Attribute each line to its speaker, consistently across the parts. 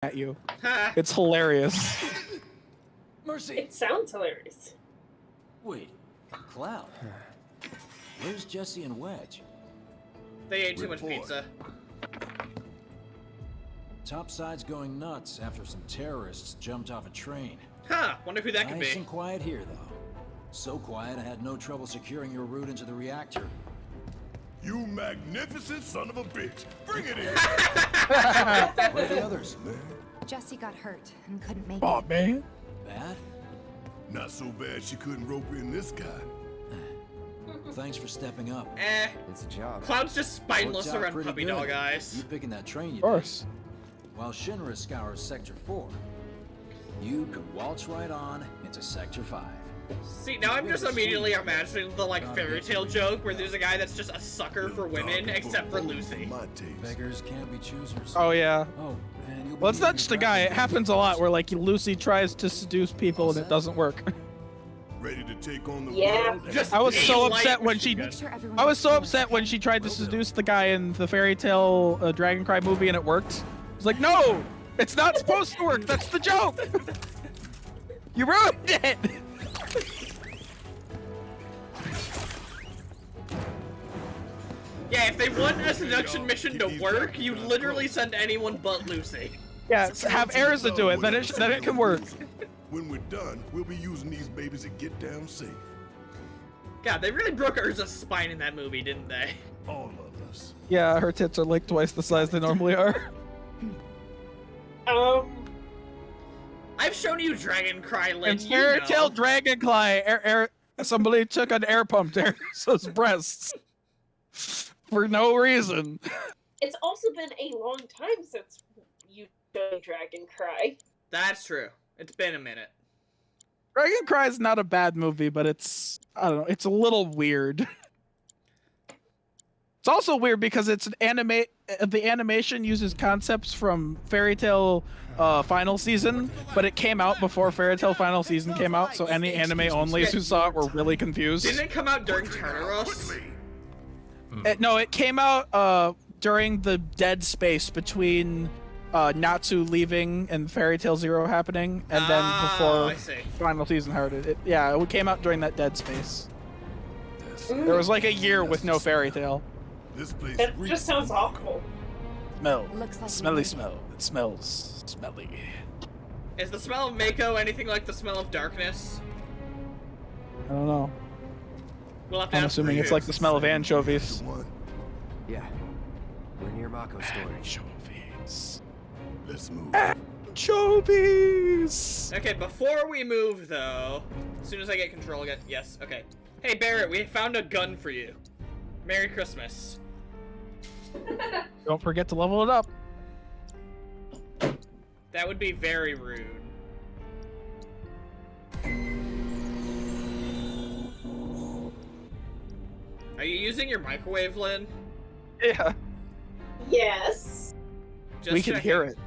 Speaker 1: at you.
Speaker 2: Ha!
Speaker 1: It's hilarious.
Speaker 3: Mercy!
Speaker 4: It sounds hilarious.
Speaker 3: Wait, Cloud. Where's Jesse and Wedge?
Speaker 2: They ate too much
Speaker 5: Report.
Speaker 2: pizza.
Speaker 3: Topside's going nuts after some terrorists jumped off a train.
Speaker 2: Huh, wonder who that could
Speaker 3: Nice
Speaker 2: be.
Speaker 3: and quiet here, though. So quiet I had no trouble securing your route into the reactor.
Speaker 5: You magnificent son of a bitch! Bring it in!
Speaker 3: Where are the others?
Speaker 6: Jesse got hurt and couldn't make
Speaker 1: Oh
Speaker 6: it.
Speaker 1: man.
Speaker 3: Bad?
Speaker 5: Not so bad she couldn't rope in this guy.
Speaker 3: Thanks for stepping up.
Speaker 2: Eh,
Speaker 7: It's a job.
Speaker 2: Cloud's just spineless
Speaker 3: Worked out
Speaker 2: around
Speaker 3: pretty
Speaker 2: puppy
Speaker 3: good.
Speaker 2: dog eyes.
Speaker 3: You picking that train, you
Speaker 1: Of course.
Speaker 3: did. While Shinra scours Sector 4, you could waltz right on into Sector 5.
Speaker 2: See, now I'm just immediately imagining the, like, fairy tale joke where there's a guy that's just a sucker for women, except for Lucy.
Speaker 5: My taste.
Speaker 3: Beggars can't be choosers.
Speaker 1: Oh yeah.
Speaker 3: Oh, and you'll be
Speaker 1: Well, it's not
Speaker 3: meeting
Speaker 1: just
Speaker 3: your
Speaker 1: a guy. It
Speaker 3: graduate
Speaker 1: happens a lot where like Lucy tries to seduce people and it doesn't work.
Speaker 5: Ready to take on the
Speaker 4: Yeah.
Speaker 5: world?
Speaker 2: Just
Speaker 1: I was
Speaker 2: a
Speaker 1: so
Speaker 2: light
Speaker 1: upset when she.
Speaker 6: Make sure everyone
Speaker 1: I was
Speaker 6: gets
Speaker 1: so
Speaker 6: full
Speaker 1: upset when she
Speaker 6: attention.
Speaker 1: tried to seduce the guy in the fairy tale Dragon Cry movie and it worked. I was like, no, it's not supposed to work. That's the joke. You ruined it.
Speaker 2: Yeah, if they want a seduction mission to work, you literally send anyone but Lucy.
Speaker 1: Yeah, have Erza do it. Then it can work.
Speaker 5: When we're done, we'll be using these babies to get down safe.
Speaker 2: God, they really broke Urza's spine in that movie, didn't they?
Speaker 5: All of us.
Speaker 1: Yeah, her tits are like twice the size they normally are.
Speaker 2: I've shown you Dragon Cry, Lynn.
Speaker 1: And fairy tale Dragoncly, somebody took an air pump to Erza's breasts for no reason.
Speaker 4: It's also been a long time since you done Dragon Cry.
Speaker 2: That's true. It's been a minute.
Speaker 1: Dragon Cry is not a bad movie, but it's, I don't know, it's a little weird. It's also weird because it's an anime. The animation uses concepts from Fairy Tale Final Season, but it came out before Fairy Tale Final Season came out, so any anime onlys who saw it were really confused.
Speaker 2: Didn't it come out during Turnaros?
Speaker 1: No, it came out during the dead space between Natsu leaving and Fairy Tale Zero happening, and then
Speaker 2: I
Speaker 1: before
Speaker 2: see.
Speaker 1: Final Season started. Yeah, it came out during that dead space. There was like a year with no Fairy Tale.
Speaker 5: This place
Speaker 4: That
Speaker 5: reeks
Speaker 4: just sounds
Speaker 5: of
Speaker 4: awful.
Speaker 1: Smell.
Speaker 6: Looks like we
Speaker 1: Smelly
Speaker 6: made it.
Speaker 1: smell. It smells smelly.
Speaker 2: Is the smell of Mako anything like the smell of darkness?
Speaker 1: I don't know.
Speaker 2: We'll have to
Speaker 1: I'm
Speaker 2: ask.
Speaker 1: assuming it's like the smell of anchovies.
Speaker 5: One.
Speaker 7: Yeah. We're near Mako storage.
Speaker 1: Anchovies.
Speaker 5: Let's move.
Speaker 1: Anchovies!
Speaker 2: Okay, before we move though, as soon as I get control again, yes, okay. Hey Barrett, we found a gun for you. Merry Christmas.
Speaker 1: Don't forget to level it up.
Speaker 2: That would be very rude. Are you using your microwave, Lynn?
Speaker 1: Yeah,
Speaker 4: Yes.
Speaker 2: Just
Speaker 1: we can
Speaker 2: checking.
Speaker 1: hear it.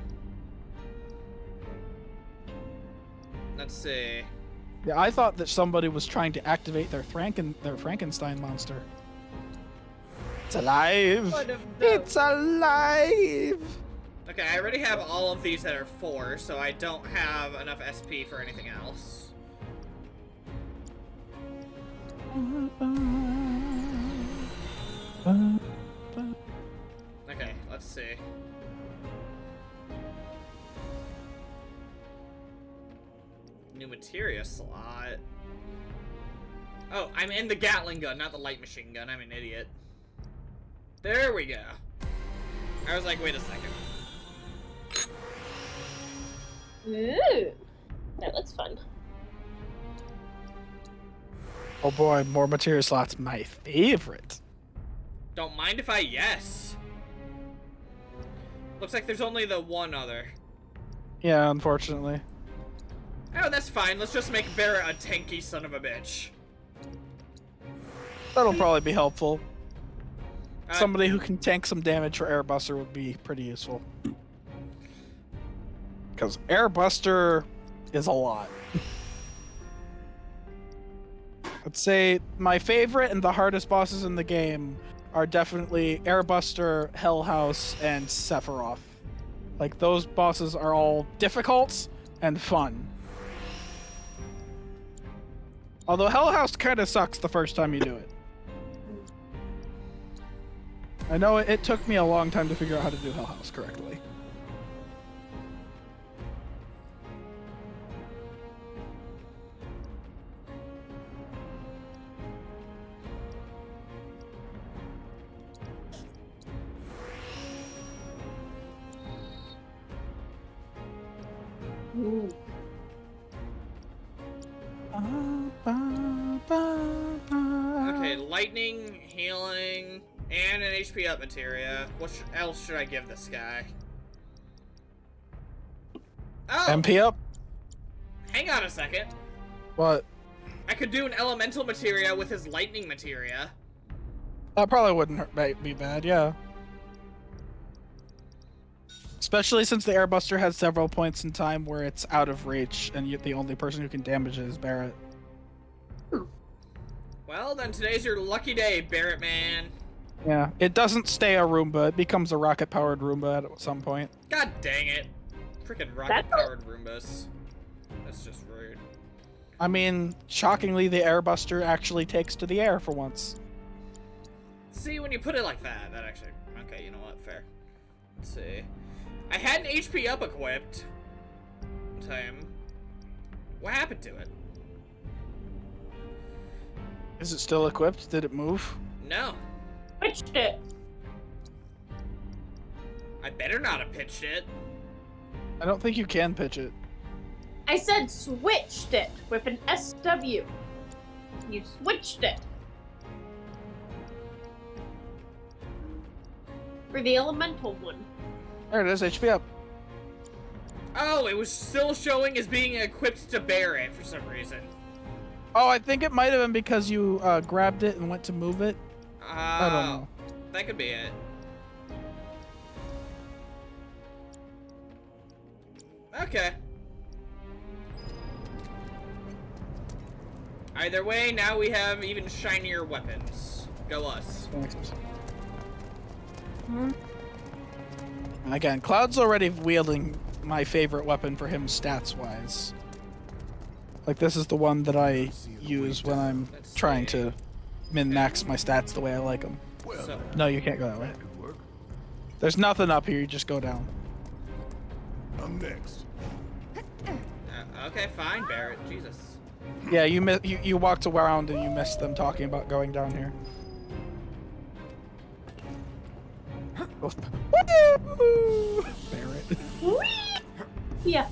Speaker 2: Let's see.
Speaker 1: Yeah, I thought that somebody was trying to activate their Frankenstein monster. It's alive!
Speaker 2: What of the-
Speaker 1: It's alive!
Speaker 2: Okay, I already have all of these that are 4, so I don't have enough SP for anything else. Okay, let's see. New materia slot. Oh, I'm in the Gatling gun, not the light machine gun. I'm an idiot. There we go. I was like, wait a second.
Speaker 4: Ooh. That looks fun.
Speaker 1: Oh boy, more material slots, my favorite.
Speaker 2: Don't mind if I yes. Looks like there's only the one other.
Speaker 1: Yeah, unfortunately.
Speaker 2: Oh, that's fine. Let's just make Barrett a tanky son of a bitch.
Speaker 1: That'll probably be helpful.
Speaker 2: Uh,
Speaker 1: Somebody who can tank some damage for Airbuster would be pretty useful. Because Airbuster is a lot. I'd say my favorite and the hardest bosses in the game are definitely Airbuster, Hell House, and Sephiroth. Like, those bosses are all difficult and fun. Although Hell House kind of sucks the first time you do it. I know it took me a long time to figure out how to do Hell House correctly.
Speaker 4: Ooh.
Speaker 2: Okay, lightning, healing, and an HP up materia. What else should I give this guy? Oh!
Speaker 1: MP up?
Speaker 2: Hang on a second.
Speaker 1: What?
Speaker 2: I could do an elemental materia with his lightning materia.
Speaker 1: That probably wouldn't be bad, yeah. Especially since the Airbuster has several points in time where it's out of reach, and the only person who can damage it is Barrett.
Speaker 2: Well, then today's your lucky day, Barrett man.
Speaker 1: Yeah, it doesn't stay a Roomba. It becomes a rocket-powered Roomba at some point.
Speaker 2: God dang it. Freaking rocket-powered Roombas. That's just rude.
Speaker 1: I mean, shockingly, the Airbuster actually takes to the air for once.
Speaker 2: See, when you put it like that, that actually... Okay, you know what? Fair. Let's see. I had an HP up equipped. What happened to it?
Speaker 1: Is it still equipped? Did it move?
Speaker 2: No.
Speaker 4: Pitched it.
Speaker 2: I better not have pitched it.
Speaker 1: I don't think you can pitch it.
Speaker 4: I said switched it with an SW. You switched it. For the elemental one.
Speaker 1: There it is, HP up.
Speaker 2: Oh, it was still showing as being equipped to Barrett for some reason.
Speaker 1: Oh, I think it might have been because you grabbed it and went to move it. I don't know.
Speaker 2: That could be it. Okay. Either way, now we have even shinier weapons. Go us.
Speaker 1: Again, Cloud's already wielding my favorite weapon for him stats-wise. Like, this is the one that I use when I'm trying to min-max my stats the way I like them.
Speaker 2: So,
Speaker 1: No, you can't go that way. There's nothing up here, you just go down.
Speaker 5: I'm next.
Speaker 2: okay, fine, Barrett. Jesus.
Speaker 1: Yeah, you walked around and you missed them talking about going down here. Woo! Barrett.
Speaker 4: Yeah.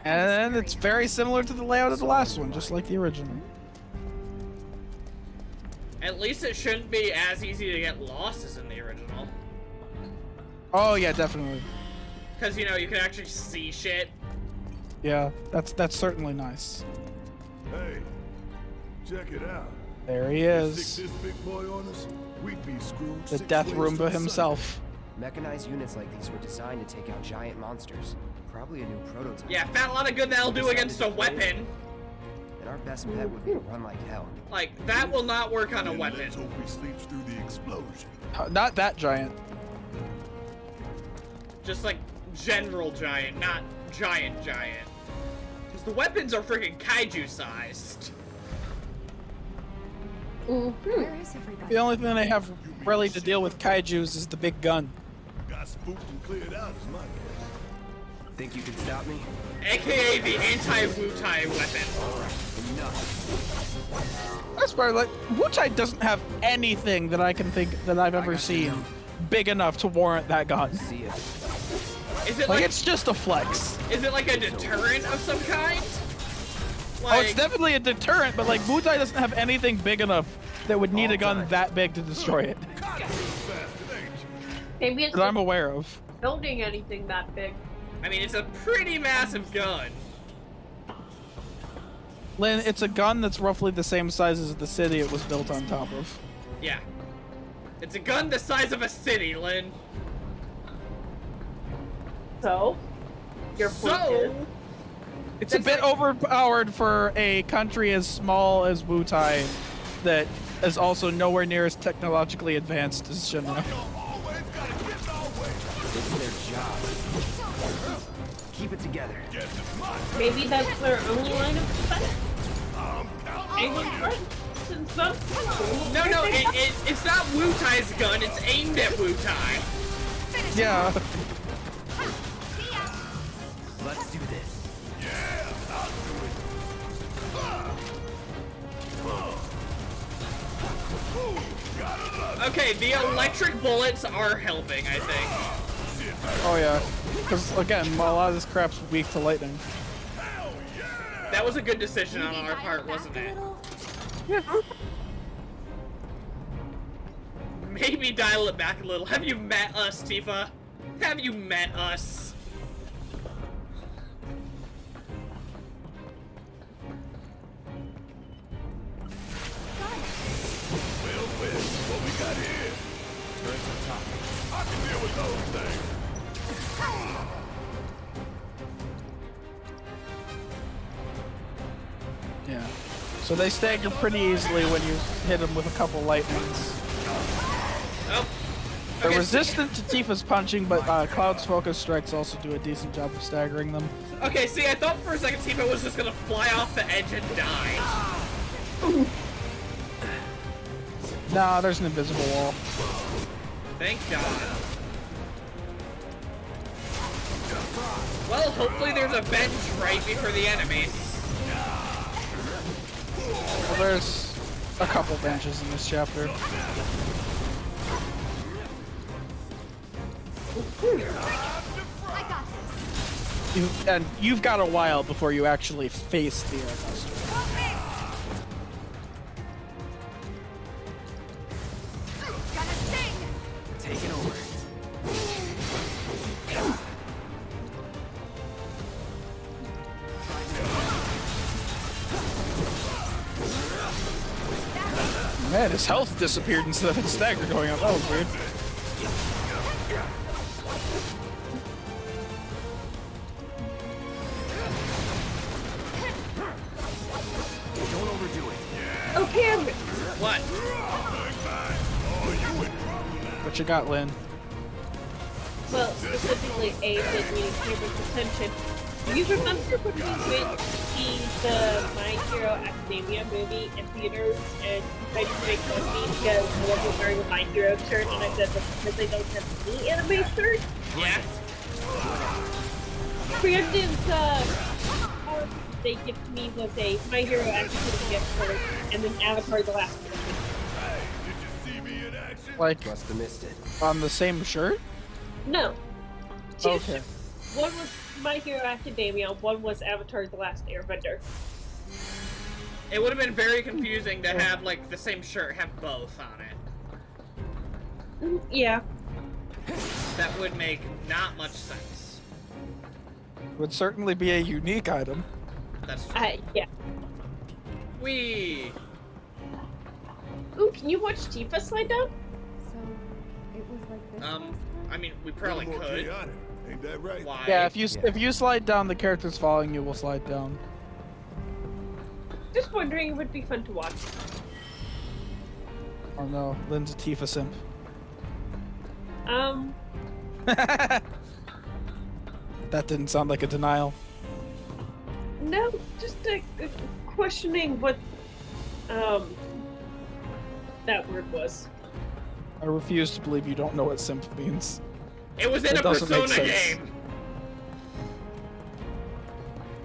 Speaker 1: And it's very similar to the layout of the last one, just like the original.
Speaker 2: At least it shouldn't be as easy to get lost as in the original.
Speaker 1: Oh yeah, definitely.
Speaker 2: Because, you know, you can actually see shit.
Speaker 1: Yeah, that's certainly nice.
Speaker 5: Hey, check it out.
Speaker 1: There he
Speaker 5: Stick
Speaker 1: is.
Speaker 5: this big boy on us, we'd be screwed.
Speaker 1: The
Speaker 5: 6
Speaker 1: Death
Speaker 5: ways
Speaker 1: Roomba
Speaker 5: to
Speaker 1: himself.
Speaker 7: Mechanized units like these were designed to take out giant monsters. Probably a new prototype.
Speaker 2: Yeah, fat lot of good that'll do against a weapon.
Speaker 7: And our best bet would be to run like hell.
Speaker 2: Like, that will not work on a
Speaker 5: And
Speaker 2: weapon.
Speaker 5: let's hope he sleeps through the explosion.
Speaker 1: Not that giant.
Speaker 2: Just like general giant, not giant. Because the weapons are freaking kaiju sized.
Speaker 6: Where is everybody?
Speaker 1: The only thing they have really to deal with kaijus is the big gun.
Speaker 5: Got spooked and cleared out is my guess.
Speaker 7: Think you can stop me?
Speaker 2: AKA the anti-Wutai weapon.
Speaker 7: Enough.
Speaker 1: That's part like Wutai doesn't have anything that I can think that I've ever seen big enough to warrant that gun.
Speaker 7: See ya.
Speaker 2: Is it
Speaker 1: Like,
Speaker 2: like,
Speaker 1: it's just a flex.
Speaker 2: is it like a deterrent of some kind?
Speaker 1: Oh, it's
Speaker 2: Like,
Speaker 1: definitely a deterrent, but like Wutai doesn't have anything big enough that would need a gun
Speaker 7: All-time.
Speaker 1: that big to destroy it.
Speaker 5: God, you're bastard, ain't you?
Speaker 4: Maybe it's
Speaker 1: That I'm
Speaker 4: not
Speaker 1: aware of.
Speaker 4: building anything that big.
Speaker 2: I mean, it's a pretty massive gun.
Speaker 1: Lynn, it's a gun that's roughly the same size as the city it was built on top of.
Speaker 2: Yeah. It's a gun the size of a city, Lynn.
Speaker 4: So, your point is,
Speaker 2: So,
Speaker 1: It's a
Speaker 2: That's
Speaker 1: bit
Speaker 2: like-
Speaker 1: overpowered for a country as small as Wutai that is also nowhere near as technologically advanced as Shinra.
Speaker 5: Y'all always gotta get our way.
Speaker 7: it together.
Speaker 5: Guess it's my turn.
Speaker 4: Maybe that's their only line of defense.
Speaker 5: I'm
Speaker 4: Aimed
Speaker 5: counting
Speaker 4: at
Speaker 5: on
Speaker 4: front. Since most
Speaker 2: No, it's not Wu Tai's gun. It's aimed at Wu Tai.
Speaker 1: Yeah.
Speaker 7: Let's do this.
Speaker 5: you. Yeah, I'll do it. Gotta love
Speaker 2: Okay, the electric bullets are helping, I think.
Speaker 1: Oh yeah. Because again, a lot of this crap's weak to lightning.
Speaker 5: hell yeah!
Speaker 2: That was a good decision on our part, wasn't it? Maybe dial it back a little. Have you met us, Tifa? Have you met us?
Speaker 5: Well, what we got here?
Speaker 7: Turrets on top.
Speaker 5: I can deal with those things.
Speaker 1: Yeah. So they stagger pretty easily when you hit them with a couple lightnings.
Speaker 2: Oh.
Speaker 1: They're
Speaker 2: Okay,
Speaker 1: resistant to Tifa's punching, but Cloud's focus strikes also do a decent job of staggering them.
Speaker 2: Okay, see, I thought for a second Tifa was just gonna fly off the edge and die.
Speaker 1: Nah, there's an invisible wall.
Speaker 2: Thank God. Well, hopefully there's a bench right before the enemies.
Speaker 1: Well, there's a couple benches in this chapter.
Speaker 6: I got this.
Speaker 1: And you've got a while before you actually face the Airbuster.
Speaker 6: Gonna sting.
Speaker 7: Taking over.
Speaker 1: Man, his health disappeared instead of his stagger going up. That was weird.
Speaker 7: Don't overdo it.
Speaker 4: Okay,
Speaker 2: What?
Speaker 1: What you got, Lynn?
Speaker 4: well, specifically aimed at meeting Cameron's attention. Do you remember when we went to see the My Hero Academia movie in theaters and you tried to make fun of me because I wasn't wearing a My Hero shirt and I said that's because they don't have any anime shirt?
Speaker 2: Yeah.
Speaker 4: Brandon's power they gave to me was a My Hero Academia shirt and then Avatar The Last Movie.
Speaker 5: Hey, did you see me in action?
Speaker 1: Like,
Speaker 7: Must have missed it.
Speaker 1: on the same shirt?
Speaker 4: No. Two
Speaker 1: Okay.
Speaker 4: shirts. One was My Hero Academia, one was Avatar The Last Airbender.
Speaker 2: It would have been very confusing to have, like, the same shirt have both on it.
Speaker 4: Yeah.
Speaker 2: That would make not much sense.
Speaker 1: Would certainly be a unique item.
Speaker 2: That's true.
Speaker 4: Yeah.
Speaker 2: Wee!
Speaker 4: Ooh, can you watch Tifa slide down?
Speaker 6: So it was like this.
Speaker 2: I mean, we probably
Speaker 5: More
Speaker 2: could.
Speaker 5: chaotic. Ain't that right?
Speaker 2: Why?
Speaker 1: Yeah, if you slide down, the characters following you will slide down.
Speaker 4: Just wondering, it would be fun to watch.
Speaker 1: Oh no, Lynn's a Tifa simp. That didn't sound like a denial.
Speaker 4: No, just questioning what, that word was.
Speaker 1: I refuse to believe you don't know what simp means.
Speaker 2: It was in
Speaker 1: That
Speaker 2: a
Speaker 1: doesn't make
Speaker 2: Persona
Speaker 1: sense.
Speaker 2: game!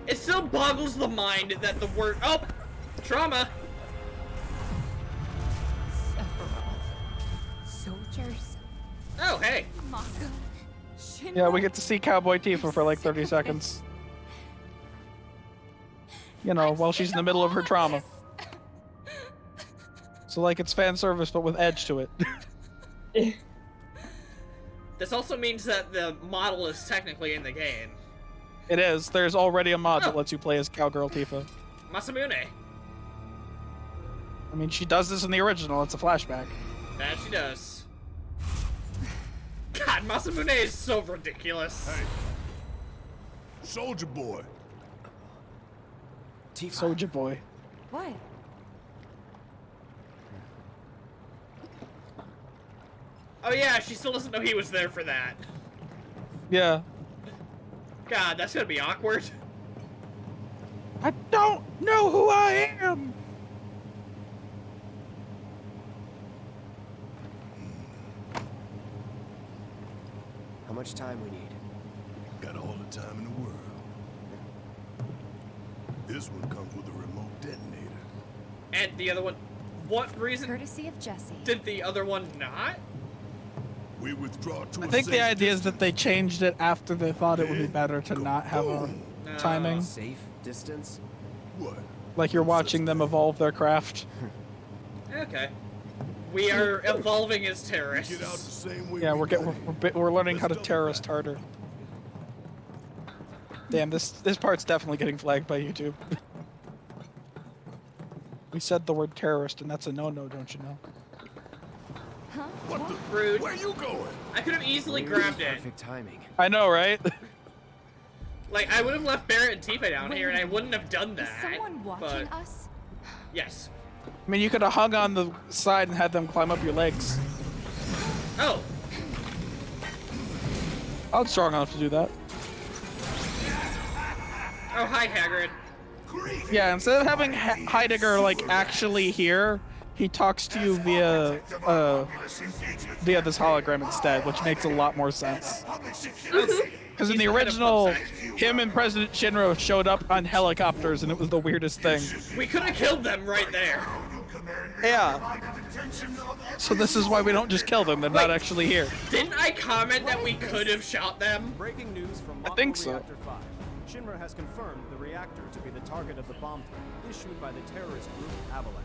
Speaker 2: It still boggles the mind that the word— oh! Trauma!
Speaker 6: Sephiroth. Soldiers.
Speaker 2: Oh, hey!
Speaker 6: Mako. Shinra.
Speaker 1: Yeah, we get to see Cowboy Tifa for like 30 seconds. You know, while she's in the middle of her trauma. So like it's fan service but with edge to it.
Speaker 2: This also means that the model is technically in the game.
Speaker 1: It is. There's already a mod that
Speaker 2: Oh.
Speaker 1: lets you play as Cowgirl Tifa.
Speaker 2: Masamune.
Speaker 1: I mean, she does this in the original. It's a flashback.
Speaker 2: That she does. God, Masamune is so ridiculous.
Speaker 5: Hey, Soldier Boy.
Speaker 7: Tifa.
Speaker 1: Soldier Boy.
Speaker 6: What?
Speaker 2: Oh yeah, she still doesn't know he was there for that.
Speaker 1: Yeah.
Speaker 2: God, that's gonna be awkward.
Speaker 1: I don't know who I am.
Speaker 7: How much time we need?
Speaker 5: Got all the time in the world. This one comes with a remote detonator.
Speaker 2: And the other one, what reason
Speaker 6: Courtesy of Jesse.
Speaker 2: did the other one not?
Speaker 5: We withdraw to
Speaker 1: I
Speaker 5: a
Speaker 1: think the
Speaker 5: safe
Speaker 1: idea is that
Speaker 5: distance.
Speaker 1: they changed it after they thought it would be better to not have a timing.
Speaker 7: Safe distance?
Speaker 5: What?
Speaker 1: Like you're watching them evolve their craft.
Speaker 2: Okay. We are evolving as
Speaker 5: Get out the
Speaker 2: terrorists.
Speaker 5: same way
Speaker 1: Yeah,
Speaker 5: we
Speaker 1: we're learning how to
Speaker 5: Let's double
Speaker 1: terrorist
Speaker 5: back.
Speaker 1: harder. Damn, this part's definitely getting flagged by YouTube. We said the word terrorist, and that's a no-no, don't you know?
Speaker 5: What the?
Speaker 2: Rude.
Speaker 5: Where you going?
Speaker 2: I could have easily grabbed it.
Speaker 7: Perfect timing.
Speaker 1: I know, right?
Speaker 2: Like, I would have left Barrett and Tifa down here, and I wouldn't have done
Speaker 6: Is
Speaker 2: that.
Speaker 6: someone watching
Speaker 2: But,
Speaker 6: us?
Speaker 2: yes.
Speaker 1: I mean, you could have hung on the side and had them climb up your legs.
Speaker 2: Oh,
Speaker 1: I was strong enough to do that.
Speaker 2: oh, hi, Hagrid.
Speaker 1: Yeah, instead of having Heidegger, like, actually here, he talks to you via this hologram instead, which makes a lot more sense. Because in the
Speaker 2: He's kind of
Speaker 1: original,
Speaker 2: upset.
Speaker 1: him and President Shinra showed up on helicopters, and it was the weirdest thing.
Speaker 2: We could have killed them right there.
Speaker 1: Yeah. So this is why we don't just kill them, they're not actually here.
Speaker 2: Didn't I comment that we could have shot them?
Speaker 8: Breaking news from
Speaker 1: I
Speaker 8: Mako
Speaker 1: think so.
Speaker 8: Reactor 5. Shinra has confirmed the reactor to be the target of the bomb threat issued by the terrorist group Avalanche.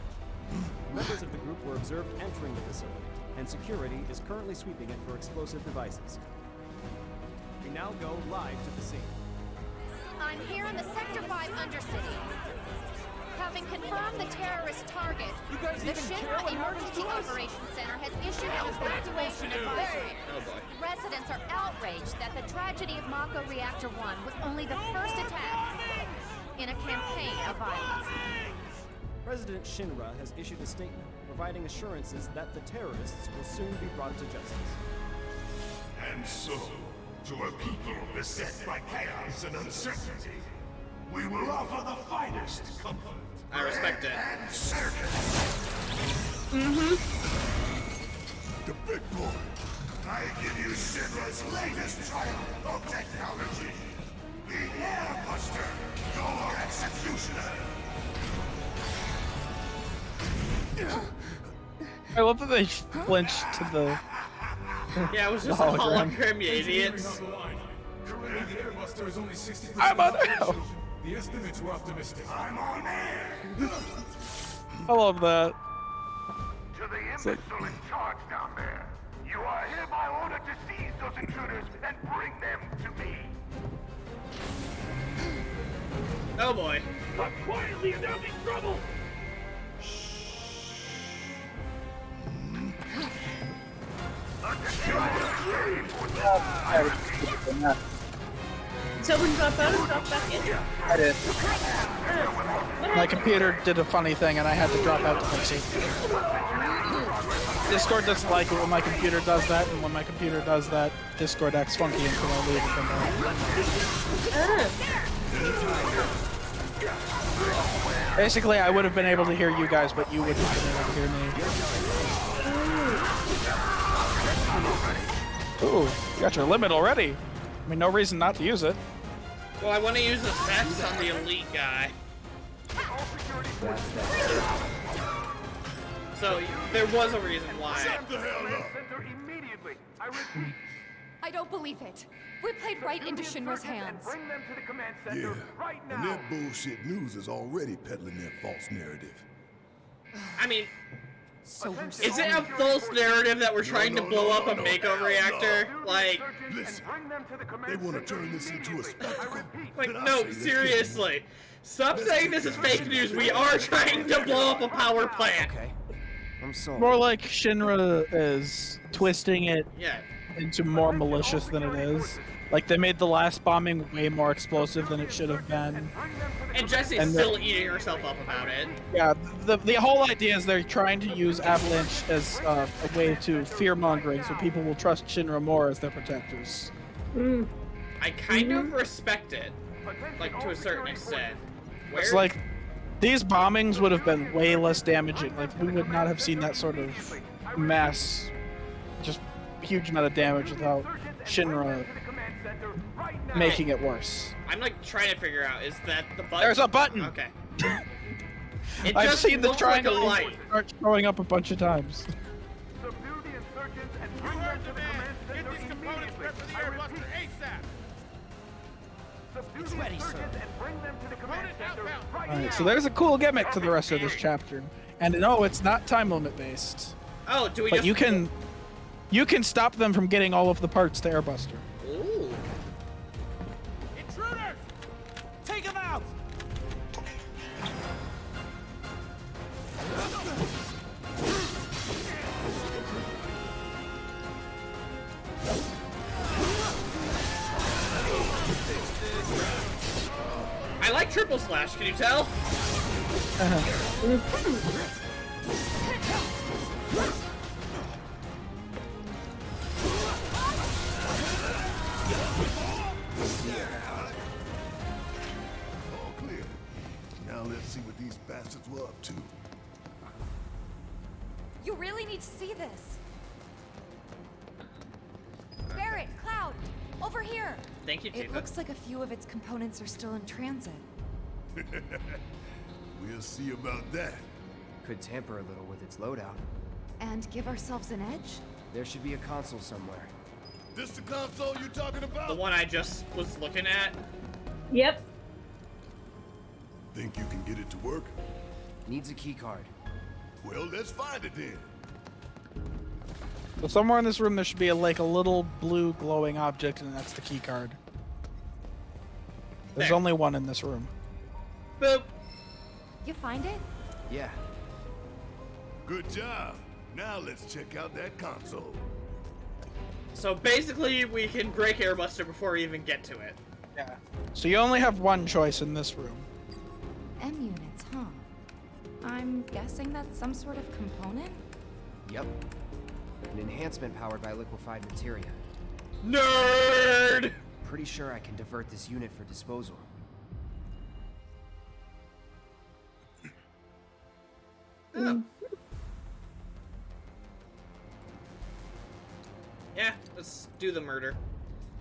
Speaker 8: Members of the group were observed entering the facility, and security is currently sweeping it for explosive devices. We now go live to the scene.
Speaker 9: I'm here in the Sector 5 Undercity. Having confirmed the terrorist target, the Shinra Emergency Operations Center has issued an evacuation advisory.
Speaker 2: Oh boy.
Speaker 9: Residents are outraged that the tragedy of Mako Reactor 1 was only the first attack in a campaign of violence.
Speaker 8: President Shinra has issued a statement providing assurances that the terrorists will soon be brought to justice.
Speaker 5: And so, to a people beset by chaos and uncertainty, we will offer the finest comfort.
Speaker 2: I respect it.
Speaker 5: And service. The big boy. I give you Shinra's latest triumph of technology. The Airbuster, your executioner.
Speaker 1: I love that they flinched to the...
Speaker 2: Yeah, it was just a
Speaker 1: hologram.
Speaker 2: hologram, you idiots.
Speaker 5: Currently, the Airbuster is only 60%
Speaker 1: I'm on air.
Speaker 5: The estimates were optimistic. I'm on air.
Speaker 1: I love that.
Speaker 5: To the
Speaker 1: It's like-
Speaker 5: imbecile in charge down there, you are hereby ordered to seize those intruders and bring them to me.
Speaker 2: Oh boy.
Speaker 5: But quietly, there'll be trouble.
Speaker 4: Someone drop out and drop back in.
Speaker 1: I did. My computer did a funny thing and I had to drop out to fix it. Discord doesn't like it when my computer does that, and when my computer does that, Discord acts funky until I leave and come back. Basically, I would have been able to hear you guys, but you wouldn't have been able to hear me. Ooh, you got your limit already. I mean, no reason not to use it.
Speaker 2: Well, I want to use the stats on the elite guy. So, there was a reason why.
Speaker 5: Shut the hell up.
Speaker 6: I don't believe it. We played right into Shinra's hands.
Speaker 5: Yeah, and their bullshit news is already peddling their false narrative.
Speaker 2: I mean,
Speaker 6: So we're
Speaker 2: is it a false narrative that we're trying to blow up a Mako reactor? Like,
Speaker 5: Listen, they want to turn this into a spectacle.
Speaker 2: like,
Speaker 5: but I
Speaker 2: no,
Speaker 5: say let's
Speaker 2: seriously. Stop saying this is fake news. We are trying to blow up a power plant.
Speaker 7: Okay. I'm sold.
Speaker 1: More like Shinra is twisting it
Speaker 2: Yeah.
Speaker 1: into more malicious than it is. Like, they made the last bombing way more explosive than it should have been.
Speaker 2: And Jesse's
Speaker 1: And
Speaker 2: still eating herself up about it.
Speaker 1: Yeah, the whole idea is they're trying to use Avalanche as a way to fear-mongering so people will trust Shinra more as their protectors.
Speaker 2: I I kind of respect it, like to a certain extent.
Speaker 1: It's like these bombings would have been way less damaging. Like we would not have seen that sort of mass, just huge amount of damage without Shinra making it worse.
Speaker 2: I'm like trying to figure out, is that the button?
Speaker 1: There's a button.
Speaker 2: Okay. It
Speaker 1: I've
Speaker 2: just
Speaker 1: seen the
Speaker 2: looks like a
Speaker 1: triangle
Speaker 2: light.
Speaker 1: start showing up a bunch of times.
Speaker 8: It's ready, sir.
Speaker 1: Alright, so there's a cool gimmick to the rest of this chapter. And no, it's not time limit based.
Speaker 2: Oh, do we
Speaker 1: But
Speaker 2: just...
Speaker 1: you can stop them from getting all of the parts to Airbuster.
Speaker 2: Ooh.
Speaker 8: Intruders! Take him out!
Speaker 2: I like triple slash, can you tell?
Speaker 5: All clear. Now let's see what these bastards were up to.
Speaker 6: You really need to see this. Barrett, Cloud, over here.
Speaker 2: Thank you, Tifa.
Speaker 6: It looks like a few of its components are still in transit.
Speaker 5: We'll see about that.
Speaker 7: Could tamper a little with its loadout.
Speaker 6: And give ourselves an edge?
Speaker 7: There should be a console somewhere.
Speaker 5: This the console you talking about?
Speaker 2: The one I just was looking at?
Speaker 4: Yep.
Speaker 5: Think you can get it to work?
Speaker 7: Needs a key card.
Speaker 5: Well, let's find it then.
Speaker 1: So somewhere in this room there should be like a little blue glowing object, and that's the key card. There's
Speaker 2: There.
Speaker 1: only one in this room.
Speaker 2: Boop.
Speaker 6: You find it?
Speaker 7: Yeah.
Speaker 5: Good job. Now let's check out that console.
Speaker 2: So basically, we can break Airbuster before we even get to it.
Speaker 1: Yeah. So you only have one choice in this room.
Speaker 6: M units, huh? I'm guessing that's some sort of component?
Speaker 7: Yep. An enhancement powered by liquefied materia.
Speaker 2: Nerd!
Speaker 7: Pretty sure I can divert this unit for disposal.
Speaker 2: Oh. Yeah, let's do the murder.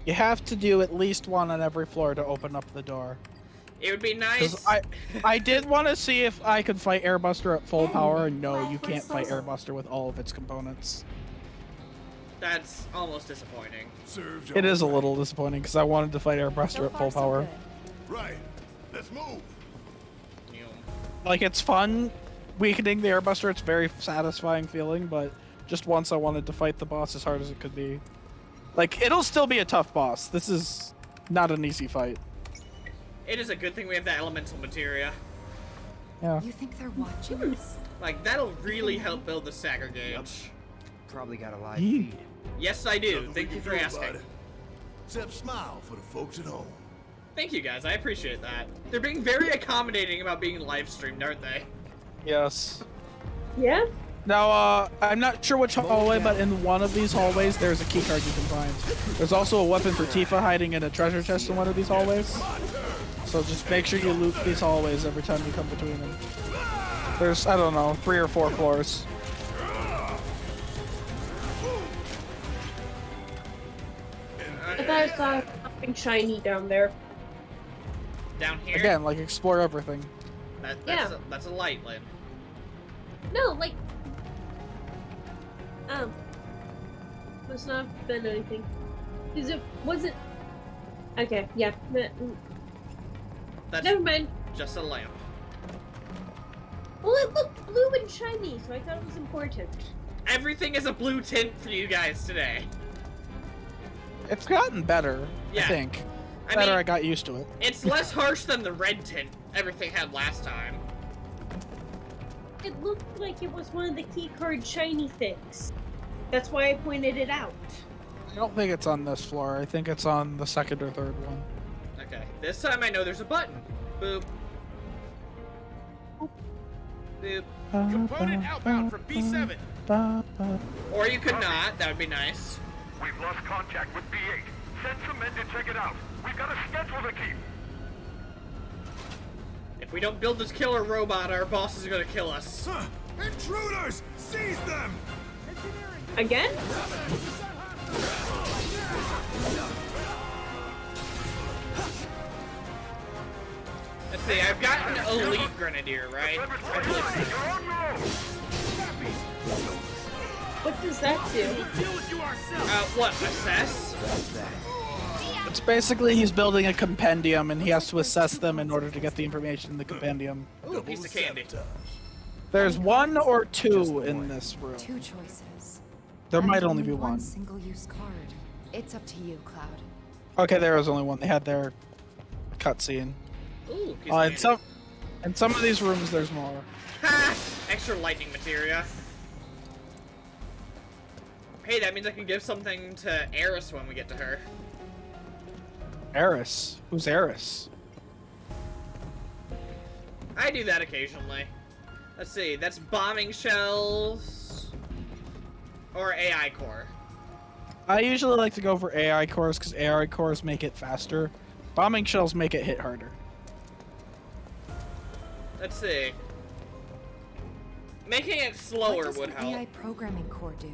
Speaker 1: You have to do at least one on every floor to open up the door.
Speaker 2: It would be nice.
Speaker 1: 'Cause I did want to see if I could fight Airbuster at full power, and no, you can't fight Airbuster with all of its components.
Speaker 2: That's almost disappointing.
Speaker 5: Serves
Speaker 1: It is a
Speaker 5: right.
Speaker 1: little disappointing because I wanted to fight Airbuster
Speaker 6: So
Speaker 1: at
Speaker 6: far,
Speaker 1: full
Speaker 6: so
Speaker 1: power.
Speaker 6: good.
Speaker 5: Right. Let's move.
Speaker 2: You know.
Speaker 1: Like, it's fun weakening the Airbuster, it's a very satisfying feeling, but just once I wanted to fight the boss as hard as it could be. Like, it'll still be a tough boss. This is not an easy fight.
Speaker 2: It is a good thing we have that elemental materia.
Speaker 1: Yeah.
Speaker 6: You think they're watching us?
Speaker 2: Like, that'll really help build the stagger gauge.
Speaker 7: Probably got a live
Speaker 1: Yee.
Speaker 7: feed.
Speaker 2: Yes, I do.
Speaker 5: Nothing
Speaker 2: Thank
Speaker 5: we
Speaker 2: you
Speaker 5: can
Speaker 2: for
Speaker 5: do about
Speaker 2: asking.
Speaker 5: it. Except smile for the folks at home.
Speaker 2: Thank you, guys. I appreciate that. They're being very accommodating about being live streamed, aren't they?
Speaker 1: Yes.
Speaker 4: Yeah?
Speaker 1: Now, I'm not sure which hallway, but in one of these hallways, there's a keycard you can find. There's also a weapon for Tifa hiding in a treasure chest in one of these hallways. So just make sure you loot these hallways every time you come between them. There's, I don't know, 3 or 4 floors.
Speaker 4: I thought I saw something shiny down there.
Speaker 2: Down here?
Speaker 1: Again, like, explore everything.
Speaker 2: That's, that's a light, Lynn.
Speaker 4: No, like... Must not have been anything. Because it wasn't... Okay, yeah.
Speaker 2: That's
Speaker 4: Never mind.
Speaker 2: just a lamp.
Speaker 4: Well, it looked blue and shiny, so I thought it was important.
Speaker 2: Everything is a blue tint for you guys today.
Speaker 1: It's gotten better,
Speaker 2: Yeah.
Speaker 1: I think.
Speaker 2: I
Speaker 1: Better,
Speaker 2: mean-
Speaker 1: I got used to it.
Speaker 2: It's less harsh than the red tint everything had last time.
Speaker 4: It looked like it was one of the keycard shiny things. That's why I pointed it out.
Speaker 1: I don't think it's on this floor. I think it's on the second or third one.
Speaker 2: Okay, this time I know there's a button. Boop. Boop.
Speaker 8: Component outbound from V7.
Speaker 2: Or you could not, that would be nice.
Speaker 5: We've lost contact with VII. Send some men to check it out. We've got a schedule to keep.
Speaker 2: If we don't build this killer robot, our boss is gonna kill us.
Speaker 5: Intruders! Seize them!
Speaker 4: Again?
Speaker 2: Let's see, I've got an elite grenadier, right?
Speaker 4: What does that do?
Speaker 2: What, assess?
Speaker 1: It's basically he's building a compendium and he has to assess them in order to get the information in the compendium.
Speaker 2: Ooh, a piece of candy.
Speaker 1: There's one or two in this room.
Speaker 6: Two choices.
Speaker 1: There
Speaker 6: And
Speaker 1: might only be
Speaker 6: one
Speaker 1: one.
Speaker 6: single-use card. It's up to you, Cloud.
Speaker 1: Okay, there was only one. They had their cutscene.
Speaker 2: Ooh, piece of candy.
Speaker 1: In some of these rooms, there's more.
Speaker 2: Ha! Extra lightning materia. Hey, that means I can give something to Eris when we get to her.
Speaker 1: Eris? Who's Eris?
Speaker 2: I do that occasionally. Let's see, that's bombing shells or AI core.
Speaker 1: I usually like to go for AI cores because AI cores make it faster. Bombing shells make it hit harder.
Speaker 2: Let's see. Making it slower
Speaker 6: What does
Speaker 2: would
Speaker 6: an
Speaker 2: help.
Speaker 6: AI programming core do?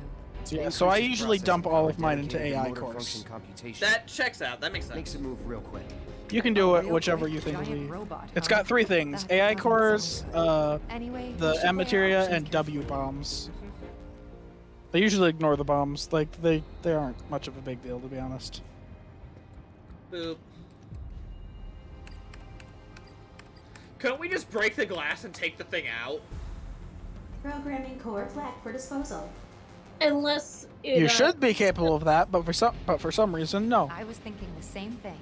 Speaker 1: Yeah, so I
Speaker 7: Increases
Speaker 1: usually dump
Speaker 7: processing
Speaker 1: all of
Speaker 7: power
Speaker 1: mine into
Speaker 7: dedicated to
Speaker 1: AI
Speaker 7: motor
Speaker 1: cores.
Speaker 7: function computation.
Speaker 2: That checks out. That makes sense.
Speaker 7: Makes it move real quick.
Speaker 1: You can do it
Speaker 6: Real
Speaker 1: whichever
Speaker 6: quick
Speaker 1: you think will
Speaker 6: giant
Speaker 1: be.
Speaker 6: robot,
Speaker 1: It's
Speaker 6: huh?
Speaker 1: got three things:
Speaker 6: That
Speaker 1: AI
Speaker 6: doesn't
Speaker 1: cores,
Speaker 6: sound good. Anyway, we
Speaker 1: the
Speaker 6: should weigh our
Speaker 1: M-materia,
Speaker 6: options
Speaker 1: and
Speaker 6: carefully.
Speaker 1: W bombs. They usually ignore the bombs. Like they aren't much of a big deal, to be honest.
Speaker 2: Boop. Couldn't we just break the glass and take the thing out?
Speaker 10: Programming core flagged for disposal.
Speaker 4: Unless it,
Speaker 1: You should be capable of that, but for some reason, no.
Speaker 6: I was thinking the same thing.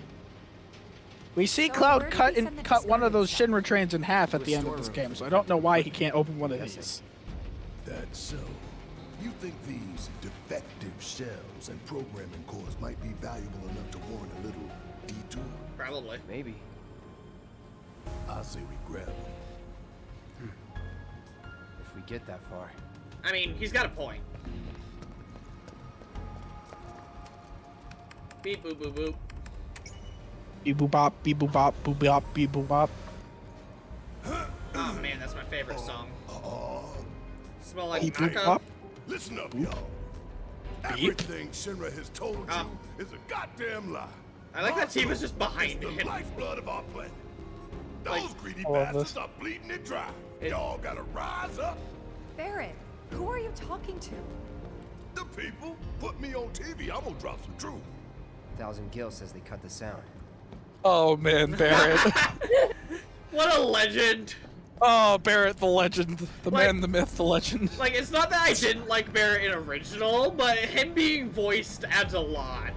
Speaker 1: We see
Speaker 6: So
Speaker 1: Cloud
Speaker 6: where did
Speaker 1: cut
Speaker 6: he send the
Speaker 1: cut one of those
Speaker 6: discarded
Speaker 1: Shinra trains in half at the end of this game, so I don't know why he can't open one of these.
Speaker 5: That's so. You think these defective shells and programming cores might be valuable enough to warrant a little detour?
Speaker 2: Probably.
Speaker 7: Maybe.
Speaker 5: I say we grab them.
Speaker 7: If we get that far.
Speaker 2: I mean, he's got a point. Beep boop boop boop.
Speaker 1: Beep boop bop, beep boop bop, boop bop, beep boop bop.
Speaker 2: Oh man, that's my favorite song. Smell like
Speaker 1: Beep boop
Speaker 2: maca.
Speaker 1: bop.
Speaker 5: Listen up, y'all. Everything Shinra has told you is a goddamn lie.
Speaker 2: I like that Tifa's just behind
Speaker 5: the
Speaker 2: him.
Speaker 5: lifeblood of our planet. Those
Speaker 2: Like,
Speaker 5: greedy
Speaker 1: I love
Speaker 5: bastards
Speaker 1: this.
Speaker 5: are bleeding it dry. Y'all gotta rise up.
Speaker 6: Barrett, who are you talking to?
Speaker 5: The people put me on TV. I'm gonna drop some truth.
Speaker 7: 1,000 Gil says they cut the sound.
Speaker 1: Oh man, Barrett.
Speaker 2: What a legend!
Speaker 1: Oh, Barrett the legend. The
Speaker 2: Like-
Speaker 1: man, the myth, the legend.
Speaker 2: Like, it's not that I didn't like Barrett in original, but him being voiced adds a lot.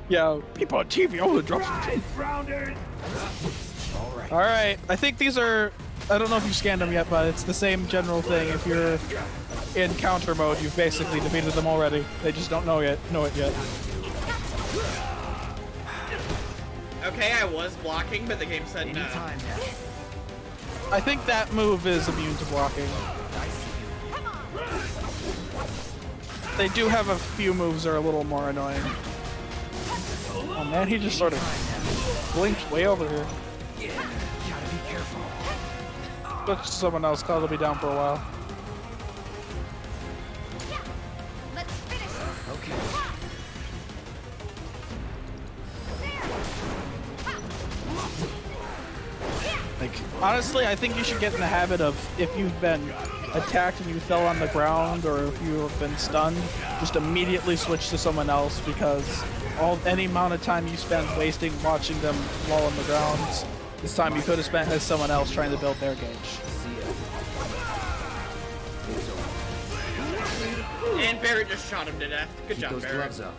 Speaker 1: Yeah, people on TV, I want to drop some truth.
Speaker 5: Rounders.
Speaker 1: Alright, I think these are... I don't know if you've scanned them yet, but it's the same general thing. If you're in counter mode, you've basically defeated them already. They just don't know it yet.
Speaker 2: Okay, I was blocking, but the game said no.
Speaker 7: Anytime now.
Speaker 1: I think that move is immune to blocking. They do have a few moves that are a little more annoying. Oh man, he just sort of blinked way over here.
Speaker 7: Yeah, gotta be careful.
Speaker 1: Switch to someone else, Cloud will be down for a while.
Speaker 9: Let's finish it.
Speaker 7: Okay.
Speaker 1: Like, honestly, I think you should get in the habit of, if you've been attacked and you fell on the ground, or if you have been stunned, just immediately switch to someone else, because any amount of time you spend wasting watching them while on the ground is time you could have spent as someone else trying to build their gauge.
Speaker 7: See ya.
Speaker 2: And Barrett just shot him to death. Good
Speaker 7: Keep
Speaker 2: job,
Speaker 7: those
Speaker 2: Barrett.
Speaker 7: gloves up.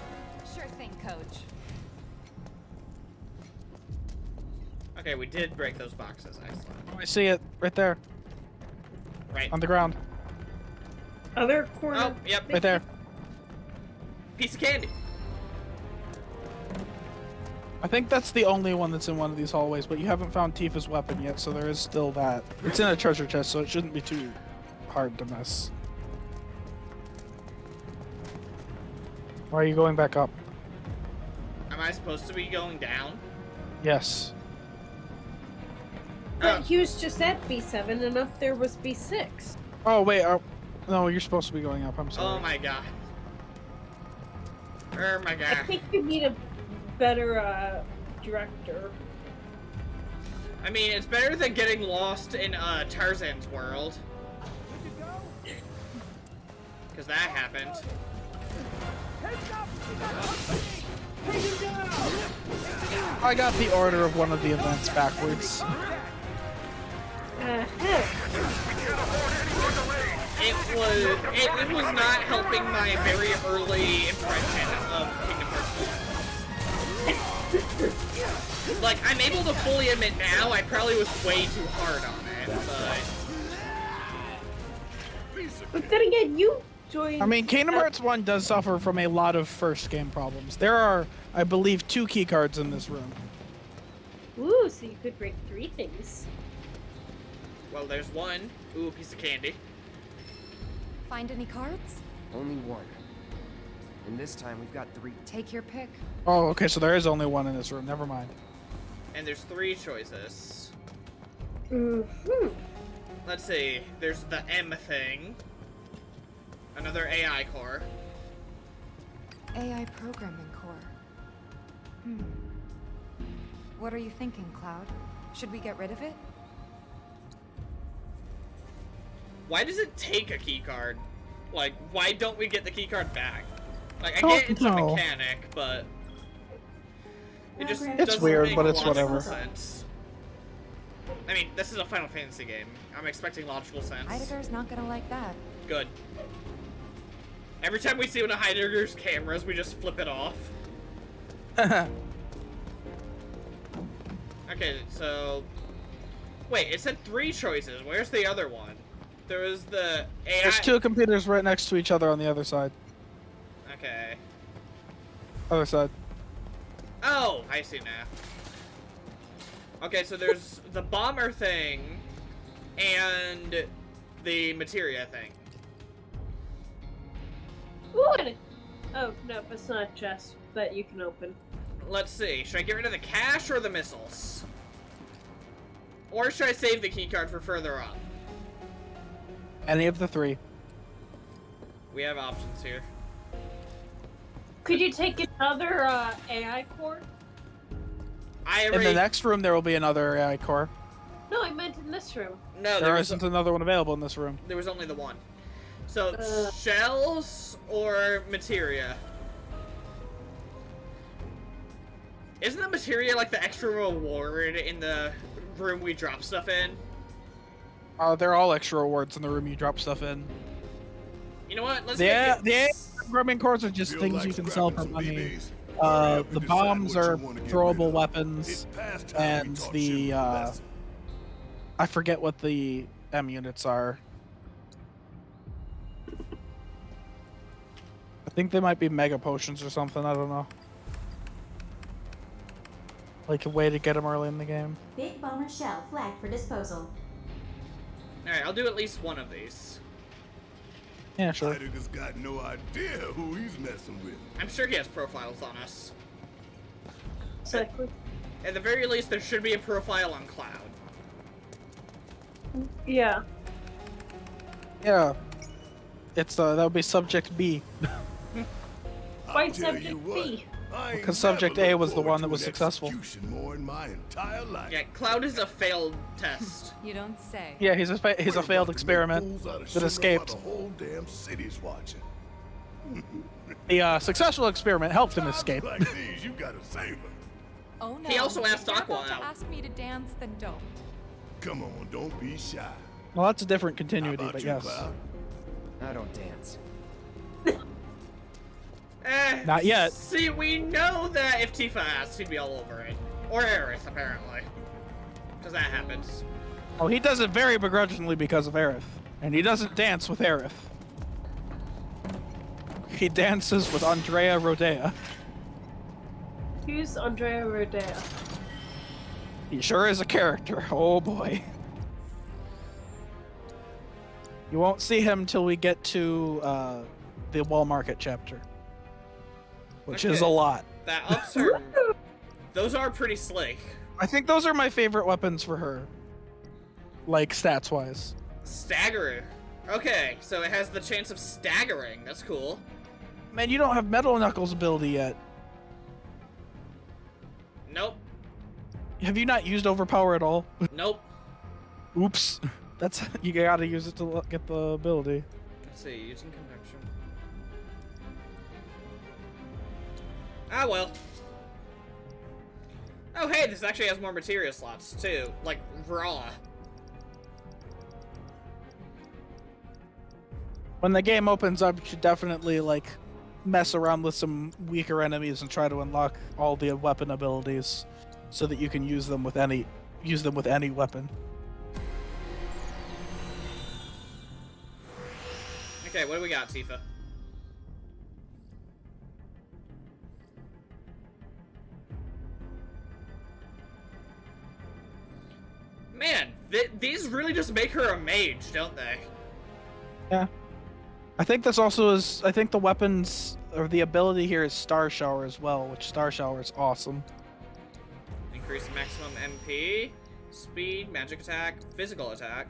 Speaker 6: Sure thing, Coach.
Speaker 2: Okay, we did break those boxes. Excellent.
Speaker 1: I see it right there
Speaker 2: Right.
Speaker 1: on the ground,
Speaker 4: Other corner.
Speaker 2: Oh, yep.
Speaker 1: right there.
Speaker 2: Piece of candy.
Speaker 1: I think that's the only one that's in one of these hallways, but you haven't found Tifa's weapon yet, so there is still that. It's in a treasure chest, so it shouldn't be too hard to miss. Why are you going back up?
Speaker 2: I'm am I supposed to be going down?
Speaker 1: Yes.
Speaker 4: But he was just at B7 and up there was B6.
Speaker 1: Oh wait, no, you're supposed to be going up. I'm sorry.
Speaker 2: Oh my god. Oh my
Speaker 4: I
Speaker 2: god.
Speaker 4: think you need a better director.
Speaker 2: I mean, it's better than getting lost in Tarzan's world. Because that happened.
Speaker 1: I got the order of one of the events backwards.
Speaker 2: It was not helping my very early impression of Kingdom Hearts. Like, I'm able to fully admit now I probably was way too hard on it,
Speaker 4: But then again, you joined...
Speaker 1: I mean, Kingdom Hearts 1 does suffer from a lot of first game problems. There are, I believe, 2 key cards in this room.
Speaker 4: Ooh, so you could break 3 things.
Speaker 2: Well, there's one. Ooh, a piece of candy.
Speaker 6: Find any cards?
Speaker 7: Only one. And this time we've got 3.
Speaker 6: Take your pick.
Speaker 1: Oh, okay, so there is only one in this room. Never mind.
Speaker 2: And there's 3 choices.
Speaker 4: Mm-hmm.
Speaker 2: Let's see. There's the M thing. Another AI core.
Speaker 6: AI programming core. What are you thinking, Cloud? Should we get rid of it?
Speaker 2: Why does it take a key card? Like, why don't we get the key card back? Like, I
Speaker 1: Oh,
Speaker 2: get it's a
Speaker 1: no.
Speaker 2: mechanic, but it just
Speaker 1: It's
Speaker 2: doesn't
Speaker 1: weird,
Speaker 2: make
Speaker 1: but it's
Speaker 2: logical
Speaker 1: whatever.
Speaker 2: sense. I mean, this is a Final Fantasy game. I'm expecting logical sense.
Speaker 6: Heidegger's not gonna like that.
Speaker 2: Good. Every time we see one of Heidegger's cameras, we just flip it off. Okay, so... Wait, it said 3 choices. Where's the other one? There was the AI...
Speaker 1: There's 2 computers right next to each other on the other side.
Speaker 2: Okay.
Speaker 1: Other side.
Speaker 2: Oh, I see now. Okay, so there's the bomber thing and the materia thing.
Speaker 4: Good! Oh, no, it's not a chest that you can open.
Speaker 2: Let's see. Should I get rid of the cash or the missiles? Or should I save the keycard for further up?
Speaker 1: Any of the 3.
Speaker 2: We have options here.
Speaker 4: Could you take another AI core?
Speaker 2: I
Speaker 1: In
Speaker 2: already...
Speaker 1: the next room, there will be another AI core.
Speaker 4: No, I meant in this room.
Speaker 2: No,
Speaker 1: There isn't another one available in this room.
Speaker 2: There was only the one. So, shells or materia? Isn't the materia like the extra reward in the room we drop stuff in?
Speaker 1: They're all extra rewards in the room you drop stuff in.
Speaker 2: You know what? Let's
Speaker 1: The
Speaker 2: make
Speaker 1: AI
Speaker 2: it...
Speaker 1: programming cores are just
Speaker 5: Feel
Speaker 1: things
Speaker 5: like
Speaker 1: you can sell for
Speaker 5: scrapping some
Speaker 1: money.
Speaker 5: BBs? Hurry up
Speaker 1: The
Speaker 5: and decide
Speaker 1: bombs
Speaker 5: what you
Speaker 1: are
Speaker 5: wanna get
Speaker 1: throwable
Speaker 5: rid of.
Speaker 1: weapons,
Speaker 5: It's past time we
Speaker 1: and
Speaker 5: taught
Speaker 1: the
Speaker 5: Shinra a lesson.
Speaker 1: I forget what the M units are. I think they might be mega potions or something. I don't know. Like a way to get them early in the game.
Speaker 10: Big bomber shell flagged for disposal.
Speaker 2: Alright, I'll do at least one of these.
Speaker 1: Yeah, sure.
Speaker 5: Heidegger's got no idea who he's messing with.
Speaker 2: I'm sure he has profiles on us.
Speaker 4: Exactly.
Speaker 2: At the very least, there should be a profile on Cloud.
Speaker 4: Yeah.
Speaker 1: Yeah. It's that would be subject B.
Speaker 4: Why
Speaker 5: I'll tell you
Speaker 4: subject
Speaker 5: what,
Speaker 4: B?
Speaker 5: I ain't
Speaker 1: Because subject
Speaker 5: never
Speaker 1: A
Speaker 5: looked
Speaker 1: was the
Speaker 5: forward
Speaker 1: one that
Speaker 5: to
Speaker 1: was
Speaker 5: an
Speaker 1: successful.
Speaker 5: execution more in my entire life.
Speaker 2: Yeah, Cloud is a failed test.
Speaker 6: You don't say.
Speaker 1: Yeah, he's a
Speaker 5: We're
Speaker 1: failed
Speaker 5: about to make
Speaker 1: experiment
Speaker 5: fools out of
Speaker 1: that
Speaker 5: Shinra
Speaker 1: escaped.
Speaker 5: while the whole damn city's watching.
Speaker 1: The successful experiment helped him
Speaker 5: Jobs
Speaker 1: escape.
Speaker 5: like these, you gotta save them.
Speaker 6: Oh no.
Speaker 2: He also asked
Speaker 6: If you're
Speaker 2: Aqua
Speaker 6: about
Speaker 2: out.
Speaker 6: to ask me to dance, then don't.
Speaker 5: Come on, don't be shy.
Speaker 1: Well, that's a different
Speaker 5: How
Speaker 1: continuity,
Speaker 5: about
Speaker 1: but
Speaker 5: you,
Speaker 1: yes.
Speaker 5: Cloud?
Speaker 7: I don't dance.
Speaker 1: Not yet.
Speaker 2: See, we know that if Tifa asked, he'd be all over it. Or Aerith, apparently. Because that happens.
Speaker 1: Oh, he does it very begrudgingly because of Aerith. And he doesn't dance with Aerith. He dances with Andrea Rodea.
Speaker 4: Who's Andrea Rodea?
Speaker 1: He sure is a character. Oh boy. You won't see him till we get to the Wall Market chapter. Which is a
Speaker 2: Okay.
Speaker 1: lot.
Speaker 2: That ups her... Those are pretty slick.
Speaker 1: I think those are my favorite weapons for her. Like, stats-wise.
Speaker 2: Stagger. Okay, so it has the chance of staggering. That's cool.
Speaker 1: Man, you don't have Metal Knuckles ability yet.
Speaker 2: Nope.
Speaker 1: Have you not used Overpower at all?
Speaker 2: Nope.
Speaker 1: Oops. That's you gotta use it to get the ability.
Speaker 2: Let's see, using convection. Ah, well. Oh, hey, this actually has more materia slots, too. Like, raw.
Speaker 1: When the game opens up, you should definitely, like, mess around with some weaker enemies and try to unlock all the weapon abilities so that you can use them with any weapon.
Speaker 2: Okay, what do we got, Tifa? Man, these really just make her a mage, don't they?
Speaker 1: Yeah. I think this also is, I think the weapons, or the ability here is Star Shower as well, which Star Shower is awesome.
Speaker 2: Increase maximum MP, speed, magic attack, physical attack.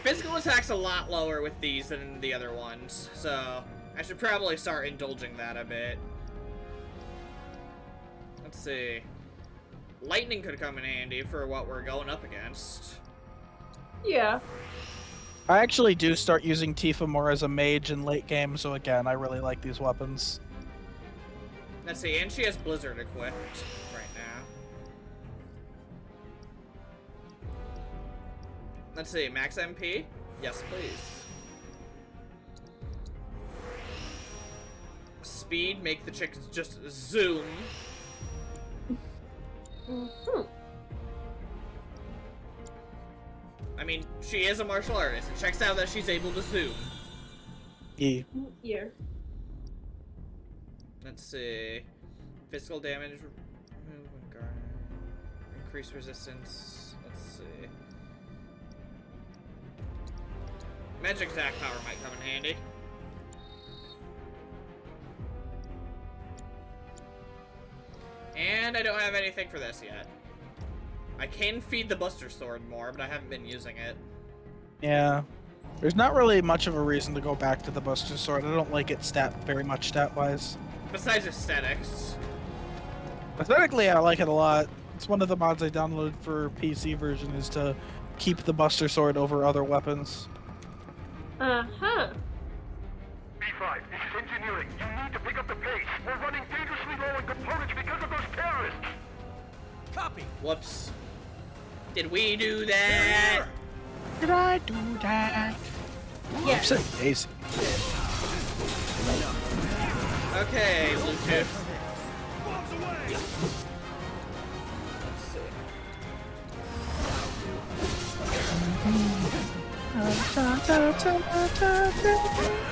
Speaker 2: Physical attack's a lot lower with these than the other ones, so I should probably start indulging that a bit. Let's see. Lightning could come in handy for what we're going up against.
Speaker 4: Yeah.
Speaker 1: I actually do start using Tifa more as a mage in late game, so again, I really like these weapons.
Speaker 2: Let's see, and she has Blizzard equipped right now. Let's see, max MP? Yes, please. Speed, make the chickens just zoom. I mean, she is a martial artist. It checks out that she's able to zoom.
Speaker 1: E.
Speaker 4: Yeah.
Speaker 2: Let's see. Physical damage. Increase resistance. Let's see. Magic attack power might come in handy. And I don't have anything for this yet. I can feed the Buster Sword more, but I haven't been using it.
Speaker 1: Yeah. There's not really much of a reason to go back to the Buster Sword. I don't like it very much stat-wise.
Speaker 2: Besides aesthetics.
Speaker 1: Aesthetically, I like it a lot. It's one of the mods I downloaded for PC version is to keep the Buster Sword over other weapons.
Speaker 4: Uh-huh.
Speaker 5: B5, this is engineering. You need to pick up the pace. We're running dangerously low on components because of those terrorists.
Speaker 8: Copy.
Speaker 2: Whoops. Did we do that?
Speaker 1: Did I do that?
Speaker 4: Yes.
Speaker 1: Oops, Daisy.
Speaker 2: Okay, Bluetooth. Let's see.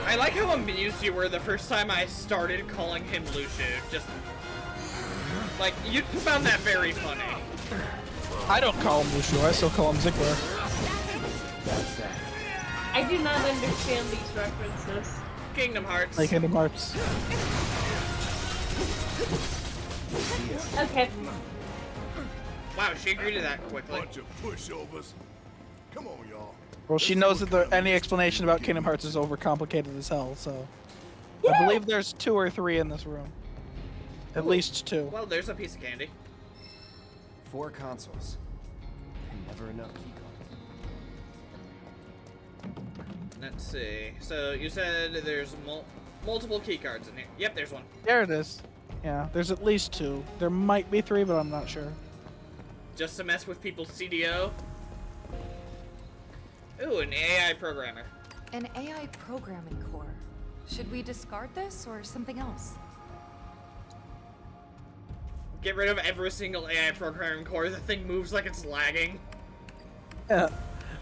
Speaker 2: I like how amused you were the first time I started calling him Lucio. Just like you found that very funny.
Speaker 1: I don't call him Lucio, I still call him Ziggler.
Speaker 4: I do not understand these references.
Speaker 2: Kingdom Hearts.
Speaker 1: Like Kingdom Hearts.
Speaker 4: Okay.
Speaker 2: Wow, she agreed to that quickly.
Speaker 5: Bunch of pushovers. Come on, y'all.
Speaker 1: Well, she knows that any explanation about Kingdom Hearts is overcomplicated as hell, so... I believe there's 2 or 3 in this room. At least 2.
Speaker 2: Well, there's a piece of candy.
Speaker 7: 4 consoles. And never enough keycards.
Speaker 2: Let's see. So you said there's multiple key cards in here. Yep, there's one.
Speaker 1: There it is. Yeah, there's at least 2. There might be 3, but I'm not sure.
Speaker 2: Just to mess with people's CDO. Ooh, an AI programmer.
Speaker 6: An AI programming core. Should we discard this or something else?
Speaker 2: Get rid of every single AI programming core. The thing moves like it's lagging.
Speaker 1: Yeah.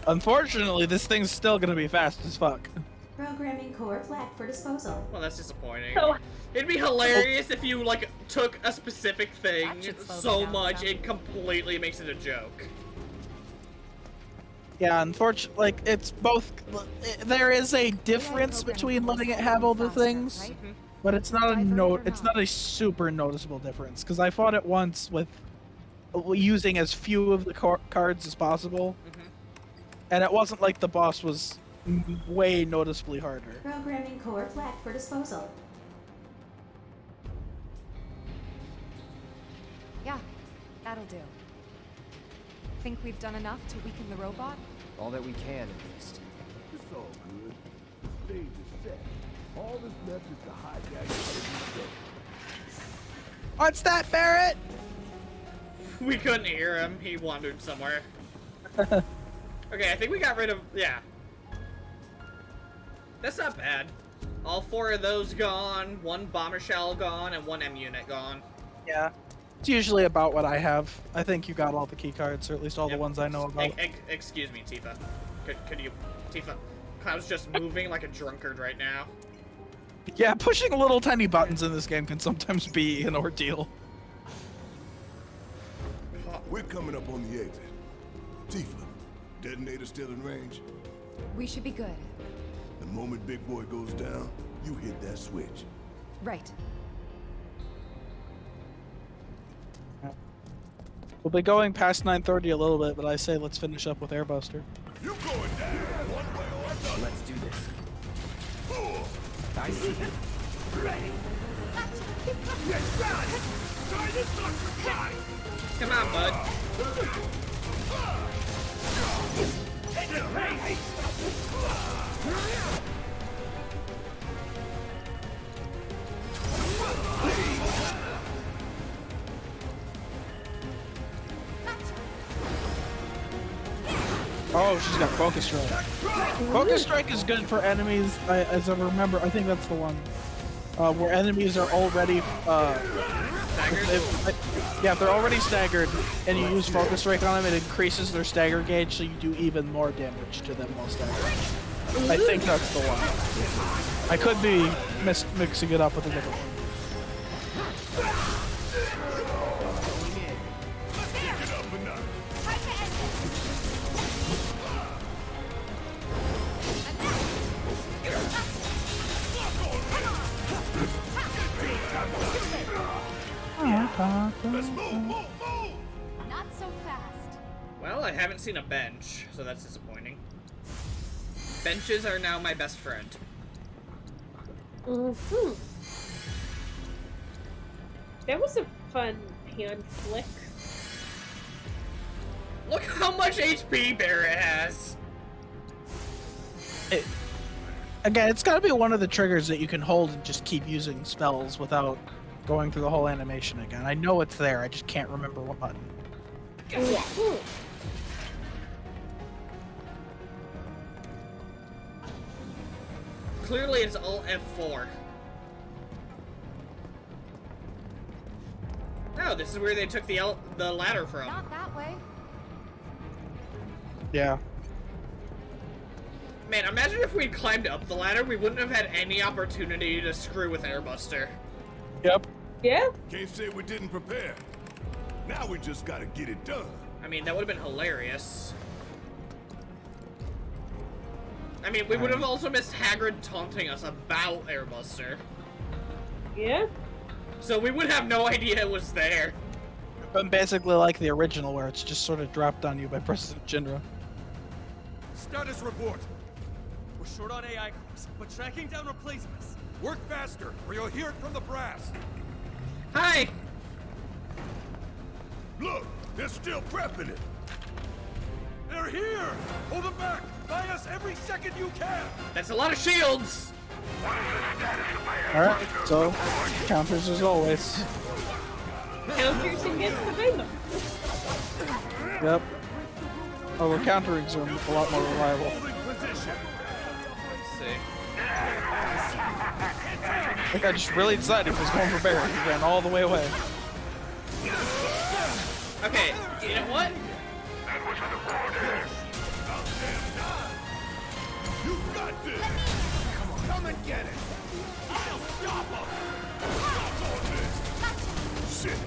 Speaker 1: Unfortunately, this thing's still gonna be fast as fuck.
Speaker 10: Programming core flagged for disposal.
Speaker 2: Well, that's disappointing.
Speaker 4: So,
Speaker 2: It'd be hilarious if you, like, took a specific thing
Speaker 6: That should slow
Speaker 2: so
Speaker 6: me down
Speaker 2: much
Speaker 6: some.
Speaker 2: it completely makes it a joke.
Speaker 1: Yeah, unfortunately, like, it's both... There is a difference between letting it have all the things, but it's not a it's not a super noticeable difference, because I fought it once with using as few of the cards as possible.
Speaker 2: Mhm.
Speaker 1: And it wasn't like the boss was way noticeably harder.
Speaker 10: Programming core flagged for disposal.
Speaker 6: Yeah, that'll do. Think we've done enough to weaken the robot?
Speaker 7: All that we can, at least.
Speaker 5: It's all good. The stage is set. All that's left is to hijack the
Speaker 1: What's that, Barrett?
Speaker 2: We couldn't hear him. He wandered somewhere. Okay, I think we got rid of... Yeah. That's not bad. All 4 of those gone, 1 bomber shell gone, and 1 M unit gone.
Speaker 1: Yeah. It's usually about what I have. I think you got all the key cards, or at least all the ones I know about.
Speaker 2: Excuse me, Tifa. Could you... Tifa, Cloud's just moving like a drunkard right now.
Speaker 1: Yeah, pushing little tiny buttons in this game can sometimes be an ordeal.
Speaker 5: We're coming up on the exit. Tifa, detonator still in range?
Speaker 6: We should be good.
Speaker 5: The moment Big Boy goes down, you hit that switch.
Speaker 6: Right.
Speaker 1: We'll be going past 9:30 a little bit, but I say let's finish up with Airbuster.
Speaker 5: You going down one way or another.
Speaker 7: Let's do this. I see.
Speaker 2: Come on, bud.
Speaker 1: Oh, she's got Focus Strike. Focus Strike is good for enemies, as I remember. I think that's the one. Where enemies are already... if they're already staggered, and you use Focus Strike on them, it increases their stagger gauge, so you do even more damage to them while staggered. I think that's the one. I could be mixing it up with a different one.
Speaker 5: Let's move!
Speaker 9: Not so fast.
Speaker 2: Well, I haven't seen a bench, so that's disappointing. Benches are now my best friend.
Speaker 4: That was a fun hand flick.
Speaker 2: Look how much HP Barrett has!
Speaker 1: Again, it's gotta be one of the triggers that you can hold and just keep using spells without going through the whole animation again. I know it's there, I just can't remember what button.
Speaker 2: Clearly it's Alt F4. Oh, this is where they took the ladder from.
Speaker 6: Not that way.
Speaker 1: Yeah.
Speaker 2: Man, imagine if we'd climbed up the ladder, we wouldn't have had any opportunity to screw with Airbuster.
Speaker 1: Yep.
Speaker 4: Yeah?
Speaker 5: Can't say we didn't prepare. Now we just gotta get it done.
Speaker 2: I mean, that would have been hilarious. I mean, we would have also missed Hagrid taunting us about Airbuster.
Speaker 4: Yeah?
Speaker 2: So we would have no idea it was there.
Speaker 1: But basically like the original, where it's just sort of dropped on you by President Shinra.
Speaker 11: Status report. We're short on AI cores, but tracking down replacements. Work faster, or you'll hear it from the brass.
Speaker 2: Hi!
Speaker 5: Look, they're still prepping it.
Speaker 11: They're here! Hold them back! Buy us every second you can!
Speaker 2: That's a lot of shields!
Speaker 1: Alright, so counters as always.
Speaker 4: Counters and gets behind them.
Speaker 1: Yep. Although counterings are a lot more reliable.
Speaker 2: Let's see.
Speaker 1: I think I just really decided he was going for Barrett. He ran all the way away.
Speaker 2: Okay, you know what?
Speaker 5: You got this!
Speaker 11: Come and get it! I'll stop them!
Speaker 5: Shit!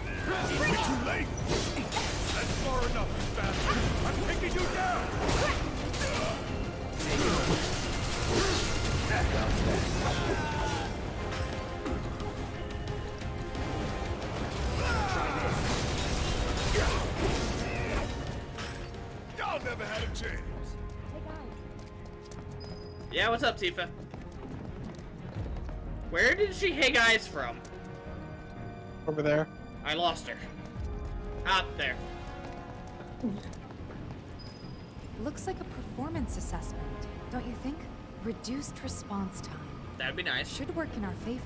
Speaker 5: We're too late!
Speaker 11: That's far enough, you bastard! I'm taking you down!
Speaker 5: Y'all never had a chance.
Speaker 2: Yeah, what's up, Tifa? Where did she hey guys from?
Speaker 1: Over there.
Speaker 2: I lost her. Up there.
Speaker 6: Looks like a performance assessment, don't you think? Reduced response time.
Speaker 2: That'd be nice.
Speaker 6: Should work in our favor.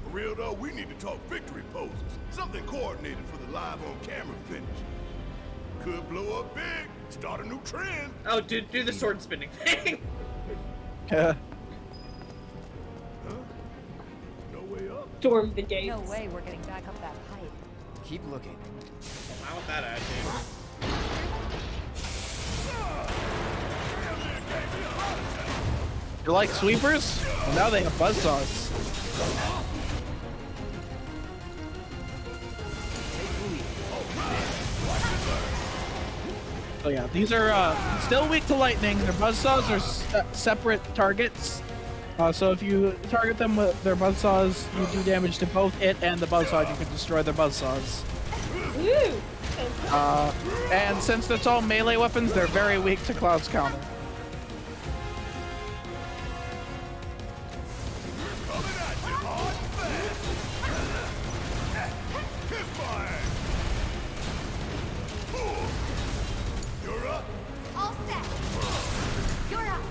Speaker 5: For real though, we need to talk victory poses. Something coordinated for the live on camera finish. Could blow up big, start a new trend.
Speaker 2: Oh, do the sword spinning thing.
Speaker 1: Yeah.
Speaker 5: Huh? No way up.
Speaker 4: Storm the gates.
Speaker 6: No way we're getting back up that pipe.
Speaker 7: Keep looking.
Speaker 2: Not with that attitude.
Speaker 1: You like sweepers? Well, now they have buzzsaws. So yeah, these are still weak to lightning. Their buzzsaws are separate targets. So if you target them with their buzzsaws, you do damage to both it and the buzzsaw. You can destroy their buzzsaws.
Speaker 4: Woo!
Speaker 1: And since it's all melee weapons, they're very weak to Cloud's counter.
Speaker 9: All set. You're up.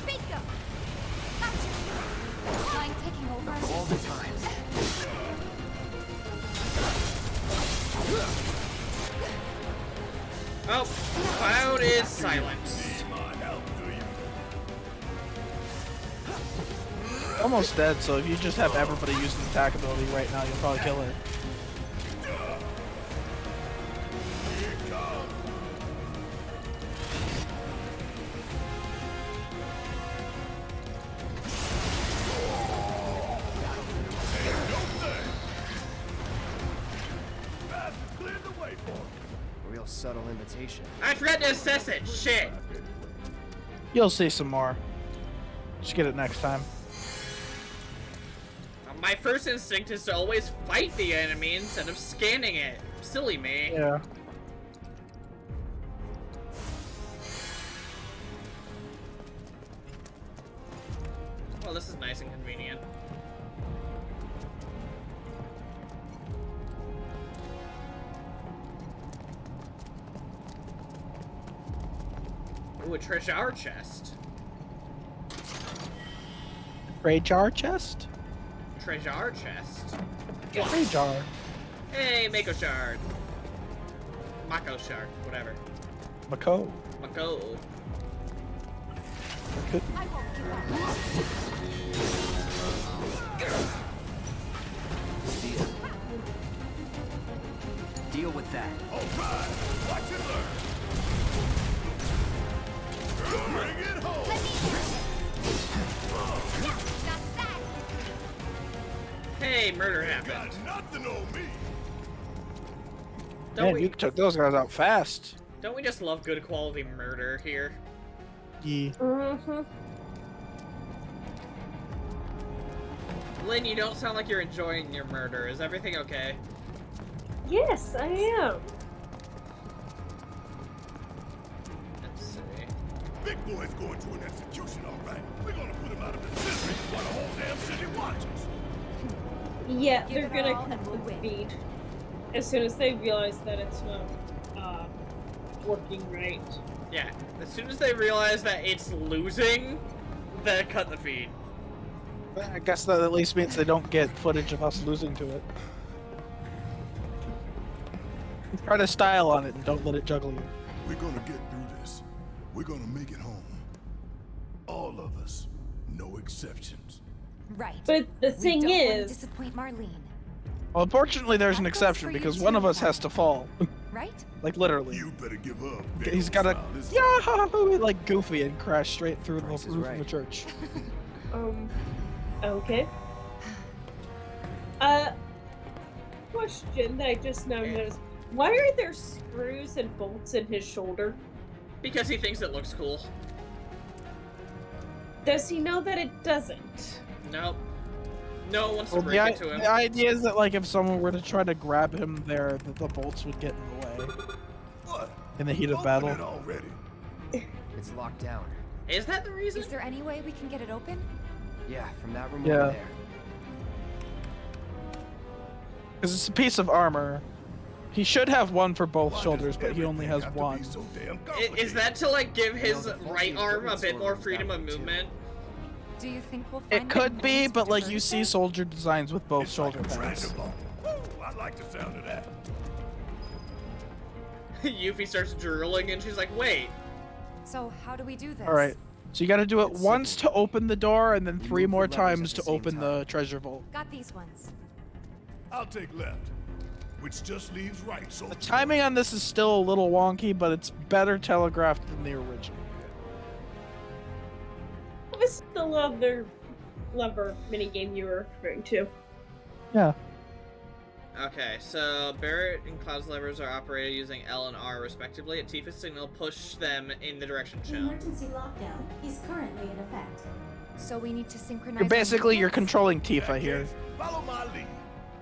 Speaker 9: Bingo. Gotcha. Mind taking over?
Speaker 7: All the time.
Speaker 2: Oh, Cloud is silent.
Speaker 1: Almost dead, so if you just have everybody use the attack ability right now, you'll probably kill her.
Speaker 7: Real subtle invitation.
Speaker 2: I forgot to assess it. Shit.
Speaker 1: You'll see some more. Just get it next time.
Speaker 2: My first instinct is to always fight the enemy instead of scanning it. Silly me.
Speaker 1: Yeah.
Speaker 2: Well, this is nice and convenient. Ooh, a treasure chest.
Speaker 1: Treasure chest?
Speaker 2: Treasure chest.
Speaker 1: Treasure.
Speaker 2: Hey, Mako shard. Mako shard, whatever.
Speaker 1: Mako.
Speaker 2: Mako.
Speaker 1: Could
Speaker 9: I won't give up.
Speaker 7: Deal with that.
Speaker 5: Alright, watch and learn. Bring it home.
Speaker 9: Let me That's that.
Speaker 2: Hey, murder happened.
Speaker 5: Got nothing on me.
Speaker 2: Don't
Speaker 1: Man, you took those guys out fast.
Speaker 2: Don't we just love good quality murder here?
Speaker 1: Yeah.
Speaker 4: Mm-hmm.
Speaker 2: Lynn, you don't sound like you're enjoying your murder. Is everything okay?
Speaker 4: Yes, I am.
Speaker 2: Let's see.
Speaker 5: Big boy's going to an execution, all right. We're gonna put him out of the misery while the whole damn city watches.
Speaker 4: Yeah,
Speaker 6: Give
Speaker 4: they're
Speaker 6: it
Speaker 4: gonna
Speaker 6: all and
Speaker 4: cut
Speaker 6: we'll
Speaker 4: the
Speaker 6: win.
Speaker 4: feed as soon as they realize that it's not working right.
Speaker 2: Yeah, as soon as they realize that it's losing, then cut the feed.
Speaker 1: I guess that at least means they don't get footage of us losing to it. Try to style on it and don't let it juggle you.
Speaker 5: We're gonna get through this. We're gonna make it home. All of us. No exceptions.
Speaker 6: Right.
Speaker 4: But the
Speaker 6: We
Speaker 4: thing
Speaker 6: don't wanna
Speaker 4: is,
Speaker 6: disappoint Marlene.
Speaker 1: Well, unfortunately, there's an
Speaker 6: That goes
Speaker 1: exception
Speaker 6: for you
Speaker 1: because
Speaker 6: too,
Speaker 1: one of us
Speaker 6: Cloud.
Speaker 1: has to fall.
Speaker 6: right?
Speaker 1: Like literally.
Speaker 5: You better give up.
Speaker 1: He's got a yeah, like Goofy and crash straight through the
Speaker 7: Price is
Speaker 1: roof of
Speaker 7: right.
Speaker 1: a church.
Speaker 4: Okay. Question that I just now noticed. Why are there screws and bolts in his shoulder?
Speaker 2: Because he thinks it looks cool.
Speaker 4: Does he know that it doesn't?
Speaker 2: Nope. No one wants to
Speaker 1: Well,
Speaker 2: break it to him.
Speaker 1: the idea is that like if someone were to try to grab him there, that the bolts would get in the way
Speaker 5: What?
Speaker 1: in the heat of
Speaker 5: Open
Speaker 1: battle.
Speaker 5: it already.
Speaker 7: It's locked down.
Speaker 2: Is that the reason?
Speaker 6: Is there any way we can get it open?
Speaker 7: Yeah, from that room
Speaker 1: Yeah.
Speaker 7: over there.
Speaker 1: Because it's a piece of armor. He should have one for both
Speaker 5: Why
Speaker 1: shoulders,
Speaker 5: does
Speaker 1: but he only has
Speaker 5: everything have to
Speaker 1: one.
Speaker 5: be so damn
Speaker 2: Is
Speaker 5: complicated?
Speaker 2: that to like give his
Speaker 7: the faulty
Speaker 2: right arm a
Speaker 7: equipment
Speaker 2: bit
Speaker 7: store
Speaker 2: more
Speaker 7: was
Speaker 2: freedom
Speaker 7: that
Speaker 2: of
Speaker 7: way, too.
Speaker 2: movement?
Speaker 6: Do you think we'll find
Speaker 1: It could be,
Speaker 6: components
Speaker 1: but
Speaker 6: to
Speaker 1: like
Speaker 6: divert
Speaker 1: you
Speaker 6: it
Speaker 1: see
Speaker 6: there?
Speaker 1: soldier designs with both
Speaker 5: It's like
Speaker 1: shoulder
Speaker 5: I'm trying
Speaker 1: pads.
Speaker 5: to block. Woo, I like the sound of that.
Speaker 2: Yuffie starts drooling and she's like, wait.
Speaker 6: So how do we do this?
Speaker 1: All right. So you got to do it
Speaker 7: It's
Speaker 1: once
Speaker 7: simple.
Speaker 1: to open the door, and then
Speaker 7: You
Speaker 1: 3
Speaker 7: move the
Speaker 1: more
Speaker 7: levers
Speaker 1: times
Speaker 7: at
Speaker 1: to
Speaker 7: the same
Speaker 1: open
Speaker 7: time.
Speaker 1: the treasure vault.
Speaker 6: Got these ones.
Speaker 5: I'll take left, which just leaves right. So
Speaker 1: The timing on this is still a little wonky, but it's better telegraphed than the original.
Speaker 4: This is the lever minigame you were referring to.
Speaker 1: Yeah.
Speaker 2: Okay, so Barrett and Cloud's levers are operated using L and R respectively. At Tifa's signal, push them in the direction
Speaker 10: The
Speaker 2: shown.
Speaker 10: emergency lockdown is currently in effect.
Speaker 6: So we need to synchronize.
Speaker 1: You're
Speaker 6: our
Speaker 1: basically you're
Speaker 6: movements?
Speaker 1: controlling
Speaker 5: In
Speaker 1: Tifa
Speaker 5: that
Speaker 1: here.
Speaker 5: case, follow my lead.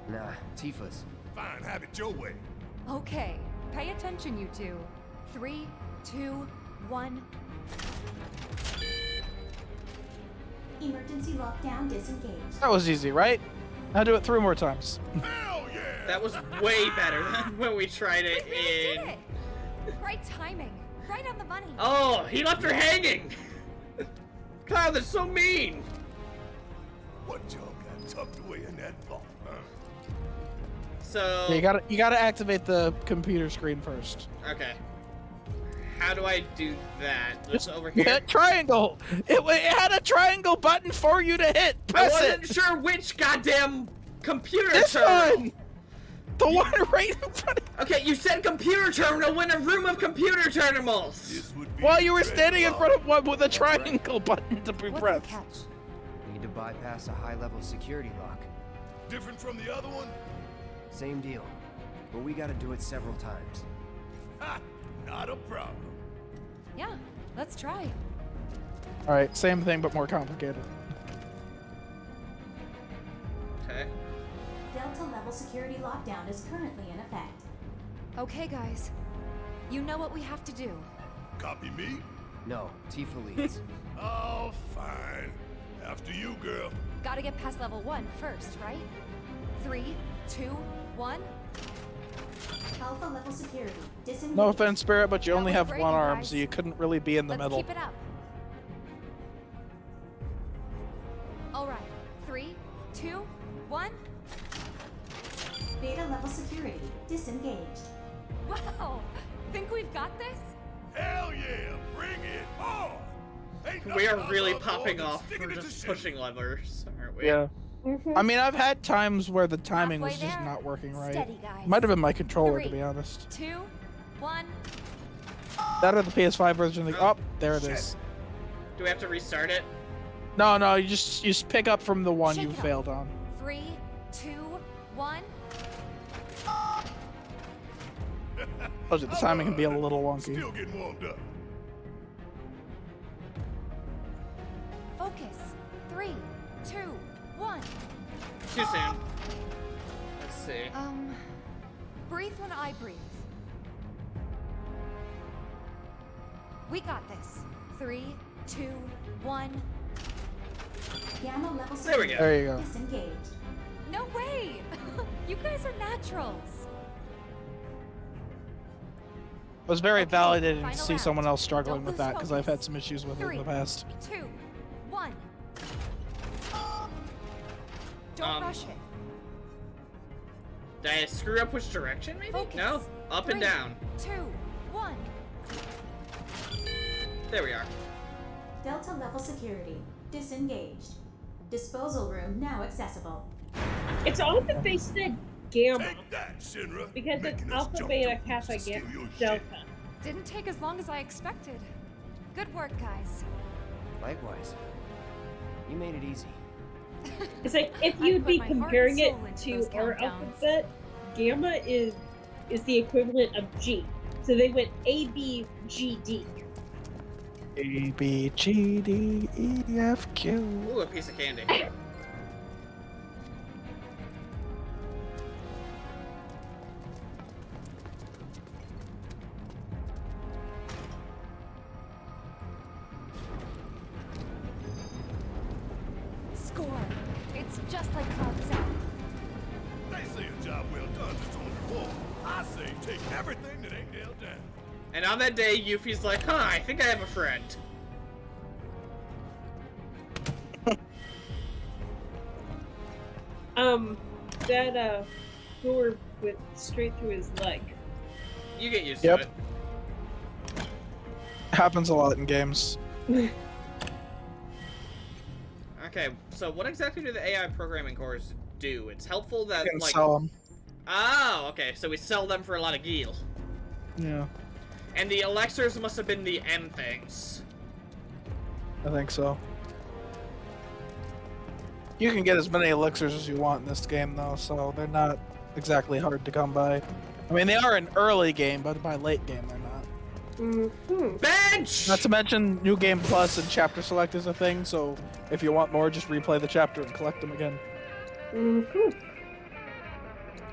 Speaker 7: Nah, Tifa's.
Speaker 5: Fine, have it your way.
Speaker 6: Okay, pay attention, you two. 3, 2, 1.
Speaker 10: Emergency lockdown disengaged.
Speaker 1: That was easy, right? Now do it 3 more times.
Speaker 5: Hell yeah!
Speaker 2: That was way better than when we tried it
Speaker 6: We really
Speaker 2: in.
Speaker 6: did it! Right timing. Right on the money.
Speaker 2: Oh, he left her hanging! Cloud, that's so mean!
Speaker 5: What y'all got tucked away in that vault, huh?
Speaker 2: So.
Speaker 1: Yeah, you gotta activate the computer screen first.
Speaker 2: Okay. How do I do that? Just over here?
Speaker 1: Hit triangle. It had a triangle button for you to hit.
Speaker 2: I
Speaker 1: Press
Speaker 2: wasn't
Speaker 1: it.
Speaker 2: sure which goddamn computer
Speaker 1: This
Speaker 2: terminal.
Speaker 1: one. The one right in front of
Speaker 2: Okay, you said computer terminal in a room of computer terminals.
Speaker 5: This would be
Speaker 1: While you were
Speaker 5: dreadful.
Speaker 1: standing in front of one with a triangle button to be
Speaker 6: What's the
Speaker 1: pressed.
Speaker 6: catch?
Speaker 7: Need to bypass a high-level security lock.
Speaker 5: Different from the other one?
Speaker 7: Same deal. But we gotta do it several times.
Speaker 5: Ha! Not a problem.
Speaker 6: Yeah, let's try.
Speaker 1: All right, same thing but more complicated.
Speaker 2: Okay.
Speaker 10: Delta level security lockdown is currently in effect.
Speaker 6: Okay, guys. You know what we have to do.
Speaker 5: Copy me?
Speaker 7: No, Tifa leads.
Speaker 5: Oh, fine. After you, girl.
Speaker 6: Gotta get past level 1 first, right? 3, 2, 1.
Speaker 10: Alpha level security disengaged.
Speaker 1: No offense, Spirit, but you
Speaker 6: That
Speaker 1: only
Speaker 6: was
Speaker 1: have
Speaker 6: great,
Speaker 1: one
Speaker 6: you
Speaker 1: arm,
Speaker 6: guys.
Speaker 1: so you couldn't really be in the
Speaker 6: Let's
Speaker 1: middle.
Speaker 6: keep it up. All right. 3, 2, 1.
Speaker 10: Beta level security disengaged.
Speaker 6: Wow. Think we've got this?
Speaker 5: Hell yeah! Bring it on! Ain't
Speaker 2: We are
Speaker 5: nothing I
Speaker 2: really
Speaker 5: love
Speaker 2: popping
Speaker 5: more than
Speaker 2: off
Speaker 5: sticking
Speaker 2: for
Speaker 5: it to
Speaker 2: just
Speaker 5: shit.
Speaker 2: pushing levers, aren't we?
Speaker 1: Yeah. I mean, I've had times where the timing was
Speaker 6: Halfway
Speaker 1: just
Speaker 6: there.
Speaker 1: not working right.
Speaker 6: Steady, guys.
Speaker 1: Might have been my controller, to
Speaker 6: 3,
Speaker 1: be honest.
Speaker 6: 2, 1.
Speaker 1: That or the PS5 version. Like, oh, there it is.
Speaker 2: Do we have to restart it?
Speaker 1: No, you just pick up from the one
Speaker 6: Shake
Speaker 1: you
Speaker 6: it up.
Speaker 1: failed on.
Speaker 6: 3, 2, 1.
Speaker 1: Told you the timing can be a little wonky.
Speaker 5: Still getting warmed up.
Speaker 6: Focus. 3, 2, 1.
Speaker 2: Too soon. Let's see.
Speaker 6: Breathe when I breathe. We got this. 3, 2, 1.
Speaker 10: Gamma level
Speaker 2: There we
Speaker 10: security
Speaker 2: go.
Speaker 1: There you go.
Speaker 10: disengaged.
Speaker 6: No way! You guys are naturals.
Speaker 1: I was very
Speaker 6: Okay,
Speaker 1: validated to
Speaker 6: final
Speaker 1: see
Speaker 6: round.
Speaker 1: someone else struggling
Speaker 6: Don't
Speaker 1: with
Speaker 6: lose
Speaker 1: that because I've
Speaker 6: focus.
Speaker 1: had some issues with it in
Speaker 6: 3,
Speaker 1: the past.
Speaker 6: 2, 1. Don't rush it.
Speaker 2: Did I screw up which direction, maybe?
Speaker 6: Focus.
Speaker 2: No? Up and
Speaker 6: 3,
Speaker 2: down.
Speaker 6: 2, 1.
Speaker 2: There we are.
Speaker 10: Delta level security disengaged. Disposal room now accessible.
Speaker 4: It's odd that they said Gamma
Speaker 5: Take that, Shinra.
Speaker 4: because it's
Speaker 5: Making us
Speaker 4: Alpha,
Speaker 5: jump
Speaker 4: Beta,
Speaker 5: through
Speaker 4: Kappa,
Speaker 5: hoops to steal your
Speaker 4: Delta.
Speaker 5: shit.
Speaker 6: Didn't take as long as I expected. Good work, guys.
Speaker 7: Likewise. You made it easy.
Speaker 4: It's like if
Speaker 6: I
Speaker 4: you'd
Speaker 6: put
Speaker 4: be
Speaker 6: my heart and
Speaker 4: comparing it
Speaker 6: soul into
Speaker 4: to
Speaker 6: those
Speaker 4: our
Speaker 6: countdowns.
Speaker 4: alphabet, Gamma is the equivalent of G. So they went A B G D.
Speaker 1: A, B, G, D, E, F, Q.
Speaker 2: Ooh, a piece of candy.
Speaker 6: Score. It's just like Cloud said.
Speaker 5: They say a job well done is on the wall. I say take everything that ain't nailed down.
Speaker 2: And on that day, Yuffie's like, huh, I think I have a friend.
Speaker 4: That door went straight through his leg.
Speaker 2: You get used
Speaker 1: Yep.
Speaker 2: to it.
Speaker 1: Happens a lot in games.
Speaker 2: Okay, so what exactly do the AI programming cores do? It's helpful that,
Speaker 1: You can
Speaker 2: like...
Speaker 1: sell them.
Speaker 2: Oh, okay, so we sell them for a lot of gil.
Speaker 1: Yeah,
Speaker 2: And the elixirs must have been the M things.
Speaker 1: I think so. You can get as many elixirs as you want in this game, though, so they're not exactly hard to come by. I mean, they are an early game, but by late game, they're not.
Speaker 4: Mm-hmm.
Speaker 2: Bench!
Speaker 1: Not to mention, New Game Plus and Chapter Select is a thing, so if you want more, just replay the chapter and collect them again.
Speaker 4: Mm-hmm.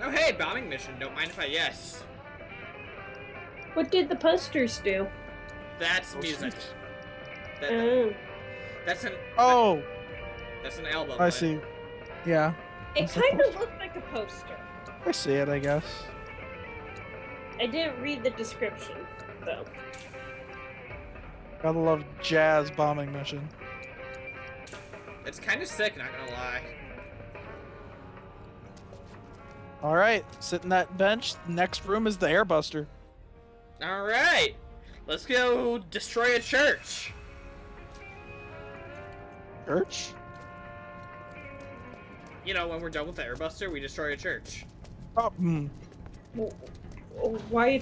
Speaker 2: Oh, hey, bombing mission. Don't mind if I yes.
Speaker 4: What did the posters do?
Speaker 2: That's music. That,
Speaker 4: Oh.
Speaker 2: that's an...
Speaker 1: Oh,
Speaker 2: That's an album.
Speaker 1: I
Speaker 2: but-
Speaker 1: see. Yeah,
Speaker 4: It
Speaker 1: What's the
Speaker 4: kind of
Speaker 1: poster?
Speaker 4: looked like a poster.
Speaker 1: I see it, I guess.
Speaker 4: I didn't read the description, though.
Speaker 1: Gotta love jazz bombing mission.
Speaker 2: It's kind of sick, not gonna lie.
Speaker 1: Alright, sit in that bench. Next room is the airbuster.
Speaker 2: Alright! Let's go destroy a church.
Speaker 1: Church?
Speaker 2: You know, when we're done with the airbuster, we destroy a church.
Speaker 1: Oh,
Speaker 4: Why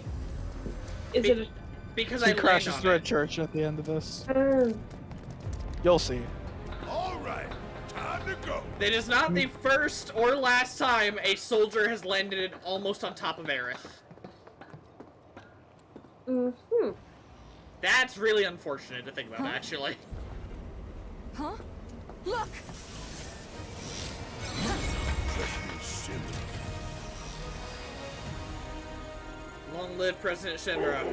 Speaker 4: is
Speaker 2: Be-
Speaker 4: it a...
Speaker 2: Because
Speaker 1: He
Speaker 2: I
Speaker 1: crashes
Speaker 2: land
Speaker 1: through
Speaker 2: on
Speaker 1: a
Speaker 2: it.
Speaker 1: church at the end of this.
Speaker 4: Oh.
Speaker 1: You'll see.
Speaker 5: All right, time to go.
Speaker 2: It is not the first or last time a soldier has landed almost on top of Aerith.
Speaker 4: Mm-hmm.
Speaker 2: That's really unfortunate to think about, actually.
Speaker 6: Huh? Look!
Speaker 5: Precious Shinra.
Speaker 2: Long live President Shinra.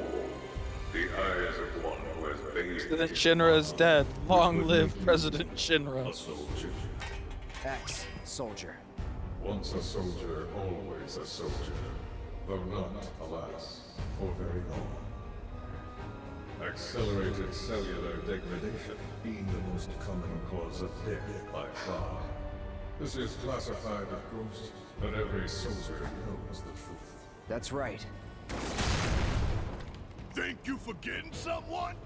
Speaker 12: The eyes of one who has bathed
Speaker 1: President Shinra is dead. Long live President Shinra.
Speaker 12: a soldier.
Speaker 7: X, soldier.
Speaker 12: Once a soldier, always a soldier. Though not, alas, for very long. Accelerated cellular degradation being the most common cause of death by far. This is classified, of course, but every soldier knows the truth.
Speaker 7: That's right.
Speaker 5: Think you forgetting someone?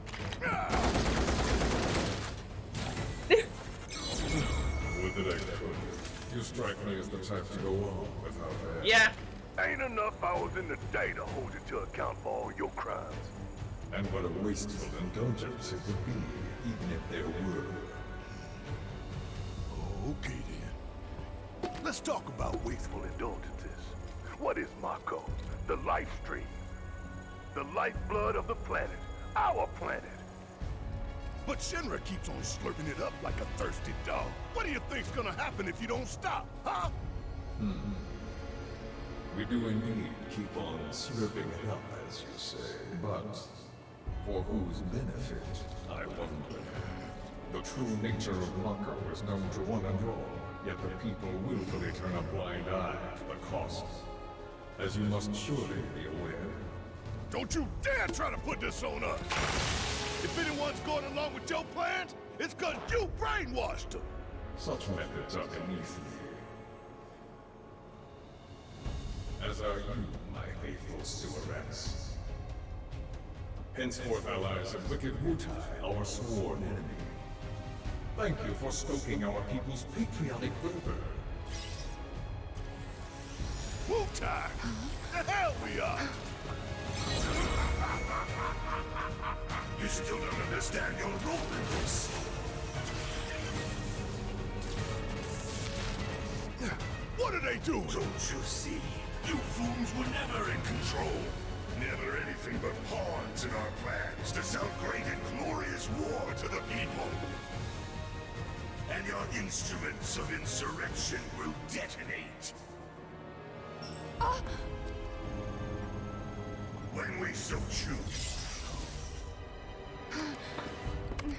Speaker 12: Would that I could. You strike me as the type to go on without that.
Speaker 2: Yeah.
Speaker 5: Ain't enough hours in the day to hold you to account for all your crimes.
Speaker 12: And what a wasteful indulgence it would be, even if there were.
Speaker 5: Okay then. Let's talk about wasteful indulgences. What is Mako? The life stream. The lifeblood of the planet. Our planet. But Shinra keeps on slurping it up like a thirsty dog. What do you think's gonna happen if you don't stop, huh?
Speaker 12: We do indeed keep on slurping it up, as you say. But for whose benefit, I wonder. The true nature of Mako is known to one and all, yet the people willfully turn a blind eye to the cost. As you must surely be aware.
Speaker 5: Don't you dare try to put this on us! If anyone's going along with your plans, it's 'cause you brainwashed them!
Speaker 12: Such methods are beneath me. As are you, my faithful stewardess. Henceforth allies of wicked Wutai, our sworn enemy. Thank you for stoking our people's patriotic fervor.
Speaker 5: Wu-Tang! The hell we are! You still don't understand your role in this. What do they do? Don't you see? You fools were never in control. Never anything but pawns in our plans to sell great and glorious war to the people. And your instruments of insurrection will detonate. When we so choose.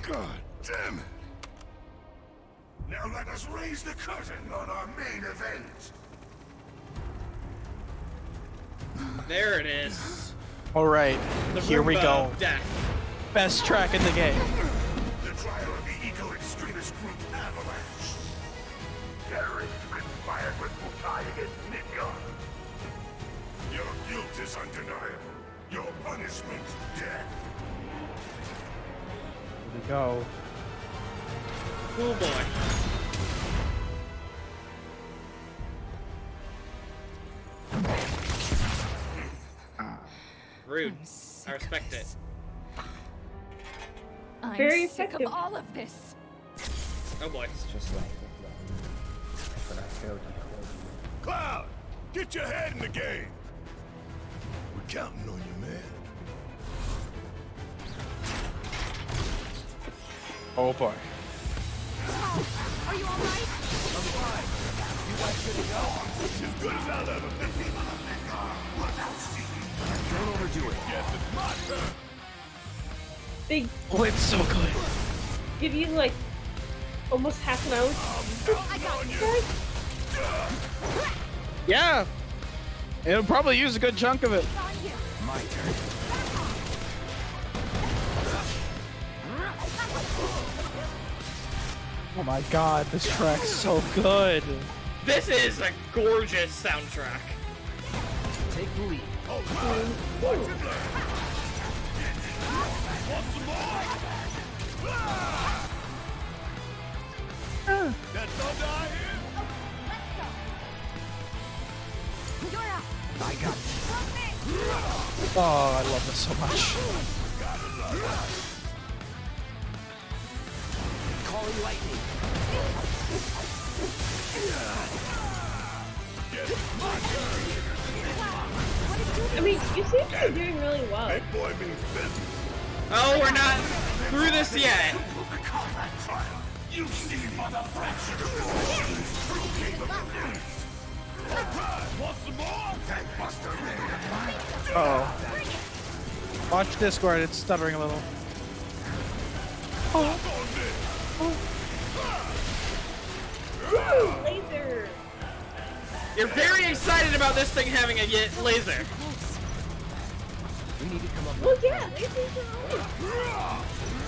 Speaker 5: God damn it! Now let us raise the curtain on our main event.
Speaker 2: There it is.
Speaker 1: All right,
Speaker 2: The
Speaker 1: here we
Speaker 2: Roomba
Speaker 1: go.
Speaker 2: of Death.
Speaker 1: Best track in the game.
Speaker 5: The trial of the eco-extremist group Avalanche. Terrorists conspired with Mutai against Midgard. Your guilt is undeniable. Your punishment, death.
Speaker 1: Here we go.
Speaker 2: Cool boy. Rude. I respect it.
Speaker 6: I'm
Speaker 4: Very
Speaker 6: sick
Speaker 4: effective.
Speaker 6: of all of this.
Speaker 2: Oh boy.
Speaker 7: It's just like when I failed you.
Speaker 5: Cloud, get your head in the game. We're counting on you, man.
Speaker 1: Oh boy.
Speaker 9: Are you alright?
Speaker 5: I'm fine. You guys should go. As good as I'll ever be.
Speaker 3: Don't overdo it.
Speaker 5: Yes, it's my turn.
Speaker 4: They
Speaker 1: Oh, it's so good.
Speaker 4: give you like almost half an hour.
Speaker 9: I got you.
Speaker 1: Yeah. It'll probably use a good chunk of it.
Speaker 9: It's on you.
Speaker 3: My turn.
Speaker 1: Oh my god, this track's so good.
Speaker 2: This is a gorgeous soundtrack.
Speaker 3: Take the lead.
Speaker 5: All right. Watch it learn. Want some more? That's all I hear.
Speaker 9: You're up.
Speaker 3: I got you.
Speaker 1: Oh, I love this so much.
Speaker 3: Calling lightning.
Speaker 4: I mean, you seem to be doing really well.
Speaker 5: Hey, boy means business.
Speaker 2: Oh, we're not through this yet.
Speaker 5: You see for the fraction of your true capabilities. Want some more? That buster ready to fight.
Speaker 1: Uh-oh. Watch Discord, it's stuttering a little.
Speaker 4: Woo! Laser.
Speaker 2: You're very excited about this thing having a laser.
Speaker 7: We need to come up
Speaker 4: Well,
Speaker 7: with
Speaker 4: yeah, lasers are always.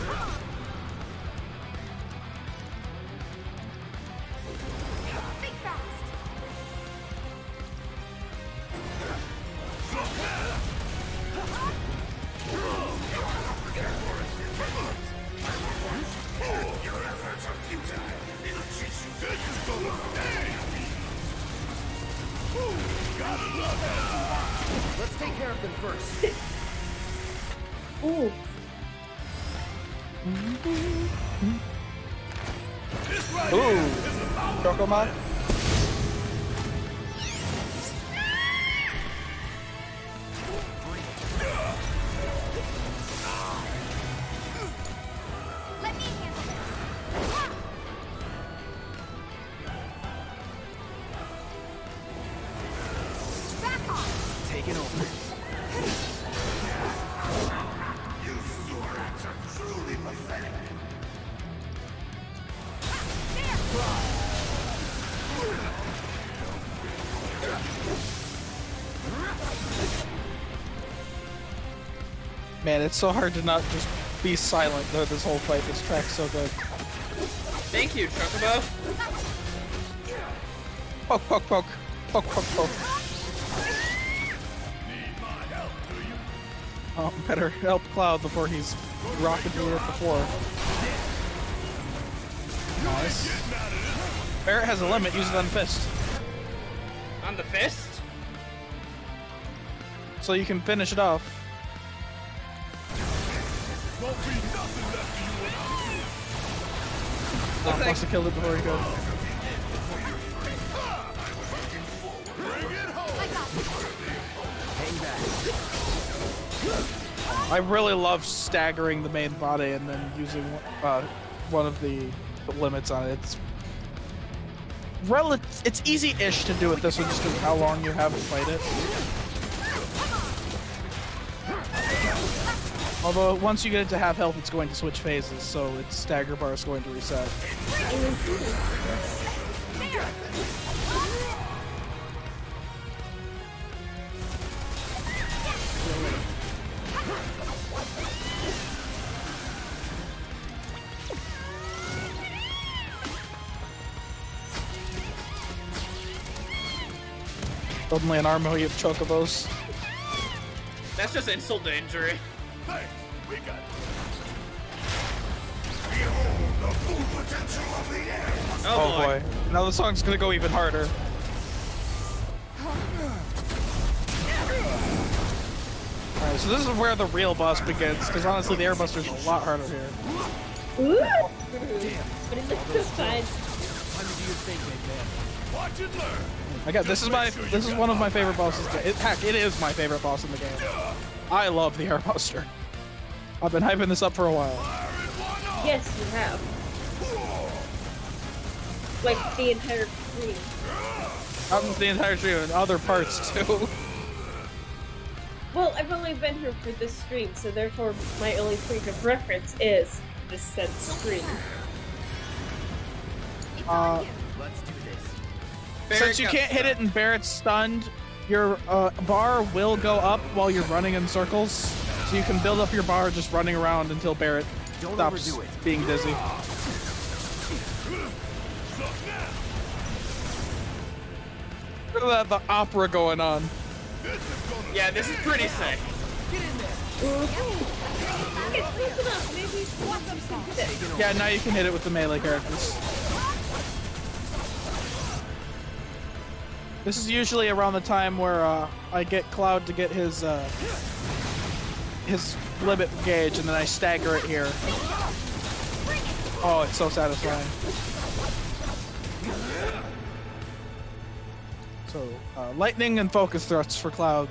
Speaker 9: Think fast.
Speaker 5: Your efforts are futile. It'll chase you. This is gonna stay. Gotta love it.
Speaker 3: Let's take care of them first.
Speaker 4: Ooh.
Speaker 5: This right
Speaker 1: Ooh.
Speaker 5: here is about
Speaker 1: Chocomon?
Speaker 9: Let me handle this. Back off.
Speaker 3: Taking over.
Speaker 5: you Zorats are truly pathetic.
Speaker 1: Man, it's so hard to not just be silent though this whole fight. This track's so good.
Speaker 2: Thank you, Chocobo.
Speaker 1: Poke, poke, poke. Poke, poke, poke. Oh, better help Cloud before he's rocking me with the floor. Nice. Barrett has a limit, use it on fist.
Speaker 2: On the fist?
Speaker 1: so you can finish it off.
Speaker 5: Won't be nothing left of you and I.
Speaker 1: Must have killed it before he could.
Speaker 5: Bring it home.
Speaker 1: I really love staggering the main body and then using one of the limits on it. It's easy-ish to do with this one just because of how long you have to fight it. Although once you get it to half health, it's going to switch phases, so its stagger bar is going to reset. Suddenly an army of chocobos.
Speaker 2: That's just insult to injury.
Speaker 5: Hey, we got Behold the full potential of the air.
Speaker 1: Oh boy. Now the song's gonna go even harder. Alright, so this is where the real boss begins, because honestly the airbuster's a lot harder here.
Speaker 4: Ooh. But it looks so fun.
Speaker 5: Watch and learn.
Speaker 1: Again, this is one of my favorite bosses. Heck, it is my favorite boss in the game. I love the airbuster. I've been hyping this up for a while.
Speaker 4: Yes, you have. Like the entire screen.
Speaker 1: Not the entire stream, and other parts too.
Speaker 4: Well, I've only been here for this stream, so therefore my only point of reference is this said screen.
Speaker 9: Let's
Speaker 11: do this.
Speaker 1: Since you can't hit it and Barrett's stunned, your bar will go up while you're running in circles. So you can build up your bar just running around until Barrett stops being dizzy. Look at that, the opera going on.
Speaker 2: Yeah, this is pretty sick.
Speaker 1: Yeah, now you can hit it with the melee characters. This is usually around the time where I get Cloud to get his limit gauge, and then I stagger it here. Oh, it's so satisfying. So, lightning and focus thrusts for Cloud.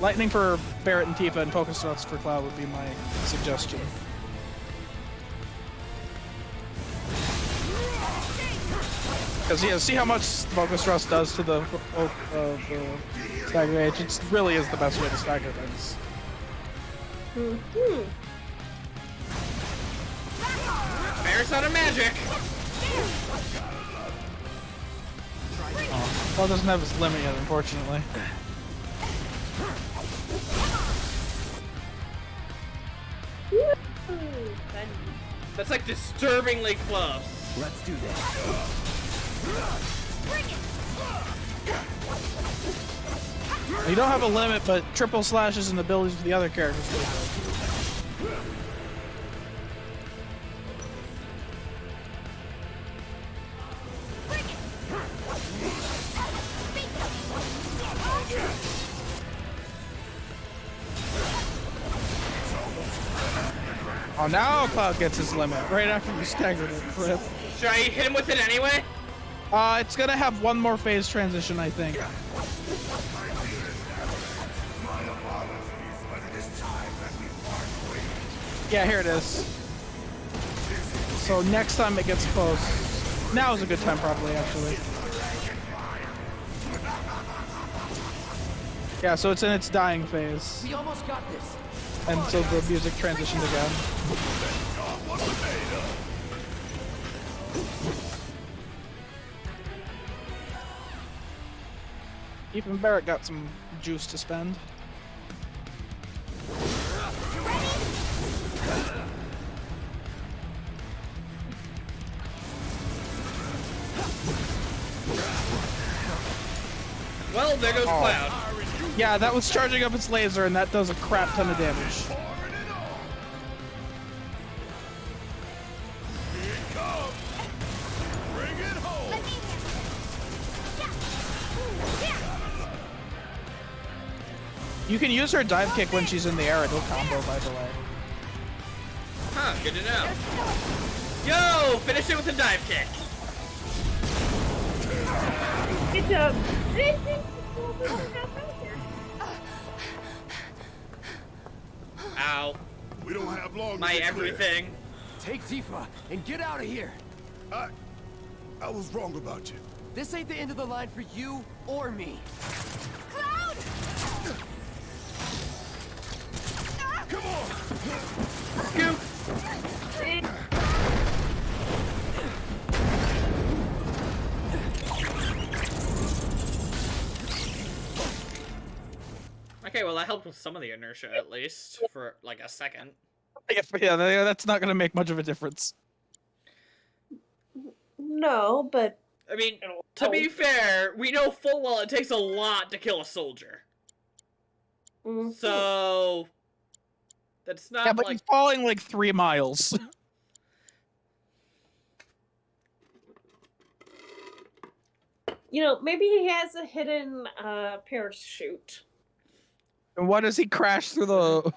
Speaker 1: Lightning for Barrett and Tifa, and focus thrusts for Cloud would be my suggestion. Because yeah, see how much focus thrust does to the stagger gauge. It really is the best way to stagger things.
Speaker 2: Barrett's out of magic.
Speaker 1: Oh, well, it doesn't have its limit yet, unfortunately.
Speaker 2: That's like disturbingly close.
Speaker 11: Let's do this.
Speaker 1: You don't have a limit, but triple slashes and abilities with the other characters do. Oh, now Cloud gets his limit right after you staggered it. Rip.
Speaker 2: Should I hit him with it anyway?
Speaker 1: It's gonna have one more phase transition, I think. Yeah, here it is. So next time it gets close. Now is a good time, probably, actually. Yeah, so it's in its dying phase.
Speaker 11: We almost got this.
Speaker 1: And so the music transitions again. Even Barrett got some juice to spend.
Speaker 2: Well, there goes Cloud.
Speaker 1: Yeah, that was charging up its laser, and that does a crap ton of damage. You can use her dive kick when she's in the air. It'll combo, by the way.
Speaker 2: Huh, good to know. Yo, finish it with a dive kick.
Speaker 4: Good job.
Speaker 2: Ow.
Speaker 5: We don't have long.
Speaker 2: My everything.
Speaker 7: Take Tifa and get out of here.
Speaker 5: I was wrong about you.
Speaker 7: This ain't the end of the line for you or me.
Speaker 9: Cloud!
Speaker 5: Come on.
Speaker 2: Scoop. Okay, well that helped with some of the inertia at least for like a second.
Speaker 1: Yeah, that's not gonna make much of a difference.
Speaker 4: No, but
Speaker 2: I mean, to be fair, we know full well it takes a lot to kill a soldier. So that's not
Speaker 1: Yeah, but
Speaker 2: like
Speaker 1: he's falling like 3 miles.
Speaker 4: you know, maybe he has a hidden parachute.
Speaker 1: And why does he crash through the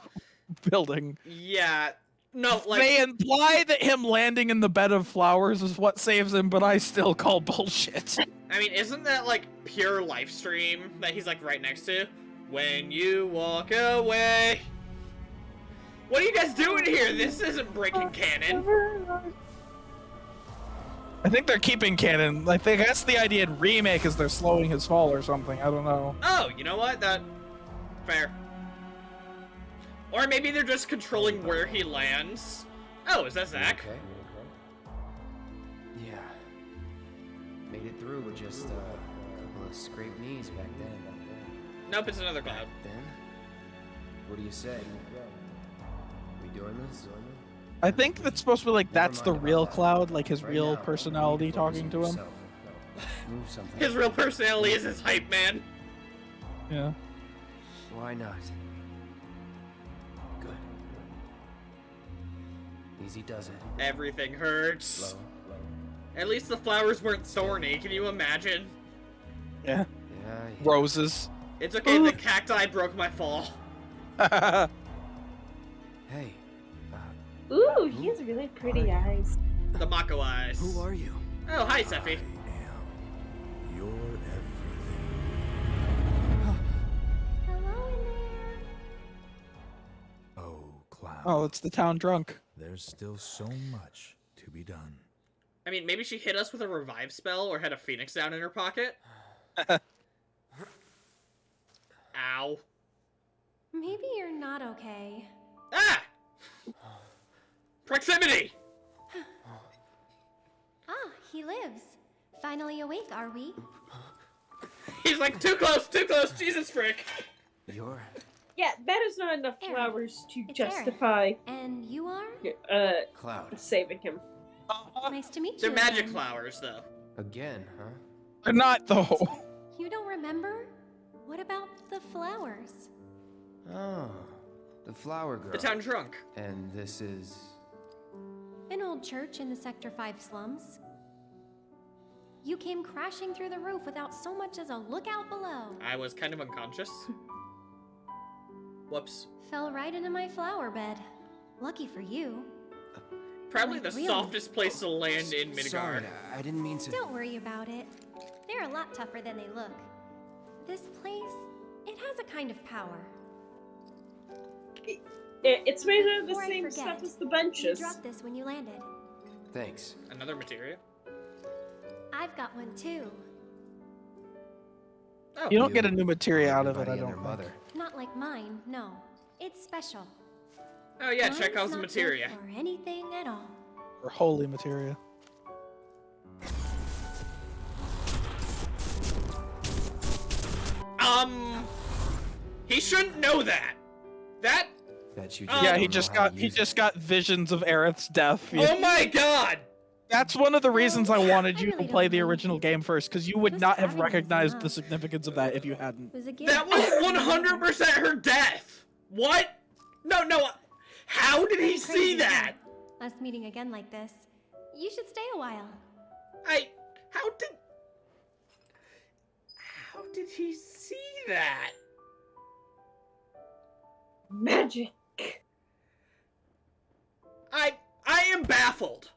Speaker 1: building?
Speaker 2: yeah. No, like
Speaker 1: They imply that him landing in the bed of flowers is what saves him, but I still call bullshit.
Speaker 2: I mean, isn't that like pure live stream that he's like right next to? When you walk away. What are you guys doing here? This isn't breaking canon.
Speaker 1: I think they're keeping canon. Like, I guess the idea in remake is they're slowing his fall or something. I don't know.
Speaker 2: Oh, you know what? That fair. Or maybe they're just controlling where he lands. Oh, is that Zach?
Speaker 7: Okay. Yeah. Made it through with just a couple of scraped knees back then.
Speaker 2: Nope, it's another Cloud.
Speaker 7: Then? What do you say? We doing this?
Speaker 1: I think that's supposed to be like, that's the
Speaker 7: mind
Speaker 1: real
Speaker 7: about that.
Speaker 1: Cloud, like his
Speaker 7: Right
Speaker 1: real
Speaker 7: now,
Speaker 1: personality
Speaker 7: you need to focus
Speaker 1: talking
Speaker 7: on
Speaker 1: to him.
Speaker 7: yourself. Move something.
Speaker 2: His real personality is his hype man.
Speaker 1: Yeah.
Speaker 7: Why not? Good. Easy does it.
Speaker 2: Everything hurts.
Speaker 7: Slow.
Speaker 2: At least the flowers weren't thorny. Can you imagine?
Speaker 1: Yeah.
Speaker 7: Yeah.
Speaker 1: Roses.
Speaker 2: It's okay, the cacti broke my fall.
Speaker 7: Hey.
Speaker 4: Ooh, he has really pretty eyes.
Speaker 2: The Mako eyes.
Speaker 7: Who are you?
Speaker 2: Oh, hi, Seffi.
Speaker 5: You're everything.
Speaker 9: Hello in there.
Speaker 5: Oh, Cloud.
Speaker 1: Oh, it's the town drunk.
Speaker 5: There's still so much to be done.
Speaker 2: I mean, maybe she hit us with a revive spell or had a phoenix down in her pocket. Ow.
Speaker 9: Maybe you're not okay.
Speaker 2: Ah! Proximity!
Speaker 9: Ah, he lives. Finally awake, are we?
Speaker 2: He's like, too close, Jesus frick.
Speaker 7: You're...
Speaker 4: Yeah, that is not enough
Speaker 9: Aaron.
Speaker 4: flowers to
Speaker 9: It's
Speaker 4: justify
Speaker 9: And you are?
Speaker 7: Cloud.
Speaker 4: saving him.
Speaker 9: Nice to meet
Speaker 2: They're
Speaker 9: you.
Speaker 2: magic
Speaker 9: again.
Speaker 2: flowers, though.
Speaker 7: Again, huh?
Speaker 1: They're not, though.
Speaker 9: You don't remember? What about the flowers?
Speaker 7: Oh. The flower girl.
Speaker 2: The town drunk.
Speaker 7: And this is...
Speaker 9: An old church in the Sector 5 slums. You came crashing through the roof without so much as a look out below.
Speaker 2: I was kind of unconscious. Whoops.
Speaker 9: Fell right into my flower bed. Lucky for you.
Speaker 2: Probably
Speaker 9: Like,
Speaker 2: the
Speaker 9: really?
Speaker 2: softest place to land in Midgard.
Speaker 7: Sorry, I didn't mean to...
Speaker 9: Don't worry about it. They're a lot tougher than they look. This place, it has a kind of power.
Speaker 4: It's made out of the
Speaker 9: Before I
Speaker 4: same
Speaker 9: forget,
Speaker 4: stuff as the
Speaker 9: You
Speaker 4: benches.
Speaker 9: dropped this when you landed.
Speaker 7: Thanks.
Speaker 2: Another materia?
Speaker 9: I've got one too.
Speaker 2: Oh.
Speaker 1: You don't get a new materia out of it,
Speaker 7: Everybody
Speaker 1: I
Speaker 7: and
Speaker 1: don't
Speaker 7: their
Speaker 1: think.
Speaker 7: mother.
Speaker 9: Not like mine, no. It's special.
Speaker 2: Oh yeah,
Speaker 9: Mine's
Speaker 2: Chekhov's
Speaker 9: not
Speaker 2: materia.
Speaker 9: good for anything at all.
Speaker 1: Or holy materia.
Speaker 2: He shouldn't know that. That.
Speaker 7: Bet you
Speaker 1: Yeah,
Speaker 7: don't
Speaker 1: he
Speaker 7: know
Speaker 1: just
Speaker 7: how to
Speaker 1: got
Speaker 7: use it.
Speaker 1: visions of Aerith's death.
Speaker 2: Oh my god!
Speaker 1: That's one of the reasons I wanted you to
Speaker 9: really
Speaker 1: play
Speaker 9: don't
Speaker 1: the
Speaker 9: know.
Speaker 1: original game first, because you would
Speaker 9: Just
Speaker 1: not have
Speaker 9: having it is
Speaker 1: recognized the
Speaker 9: enough.
Speaker 1: significance of that if you hadn't.
Speaker 9: It was a gift.
Speaker 2: That was 100% her death. What? No. How did he see
Speaker 9: Crazy,
Speaker 2: that?
Speaker 9: huh? Us meeting again like this. You should stay a while.
Speaker 2: How did he see that?
Speaker 4: Magic.
Speaker 2: I am baffled.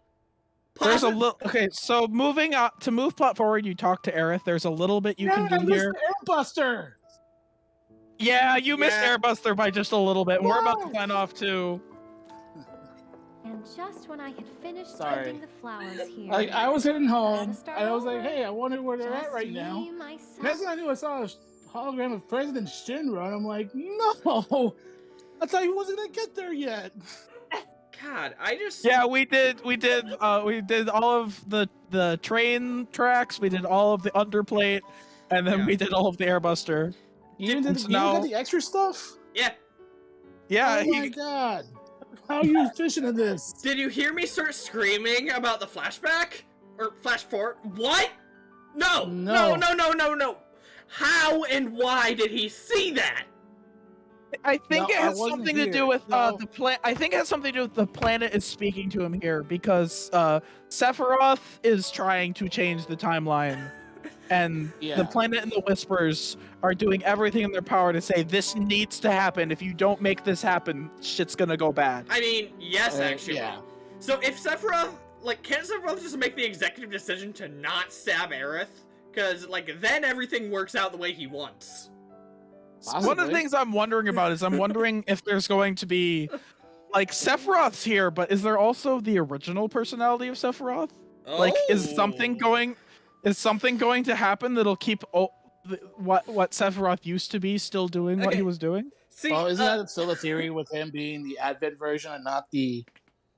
Speaker 1: There's a little. Okay, so moving up to move plot forward, you talk to Aerith. There's a little bit you can do here.
Speaker 13: Airbuster.
Speaker 1: Yeah, you missed Airbuster by just a little bit. We're about to sign off too.
Speaker 14: And just when I had finished
Speaker 13: Sorry.
Speaker 14: tending the flowers here,
Speaker 13: I was heading home,
Speaker 14: start
Speaker 13: and I was like,
Speaker 14: over.
Speaker 13: hey, I wonder where they're at
Speaker 14: Just
Speaker 13: right now.
Speaker 14: me, myself.
Speaker 13: Next thing I knew, I saw a hologram of President Shinra, and I'm like, no! I thought he wasn't gonna get there yet.
Speaker 2: God, I just...
Speaker 1: Yeah, we did all of the train tracks. We did all of the underplate, and then we did all of the Airbuster.
Speaker 13: You even got the extra stuff?
Speaker 2: Yeah.
Speaker 1: Yeah.
Speaker 13: Oh my god! How are you efficient at this?
Speaker 2: Did you hear me start screaming about the flashback? Or flash forward? What? No!
Speaker 13: No.
Speaker 2: No. How and why did he see that?
Speaker 1: I think
Speaker 13: No,
Speaker 1: it
Speaker 13: I
Speaker 1: has
Speaker 13: wasn't
Speaker 1: something to
Speaker 13: here.
Speaker 1: do with
Speaker 13: No.
Speaker 1: the planet. I think it has something to do with the planet is speaking to him here because Sephiroth is trying to change the timeline, and the planet and the Whispers are doing everything in their power to say this needs to happen. If you don't make this happen, shit's gonna go bad.
Speaker 2: I mean, yes, actually.
Speaker 13: Yeah.
Speaker 2: So if Sephiroth, like, can't Sephiroth just make the executive decision to not stab Aerith? Because, like, then everything works out the way he wants.
Speaker 1: One of the things I'm wondering about is I'm wondering if there's going to be, like, Sephiroth's here, but is there also the original personality of Sephiroth? Like, is something going to happen that'll keep what Sephiroth used to be still doing what he was doing?
Speaker 2: See,
Speaker 13: well, isn't that still a theory with him being the Advent version and not the,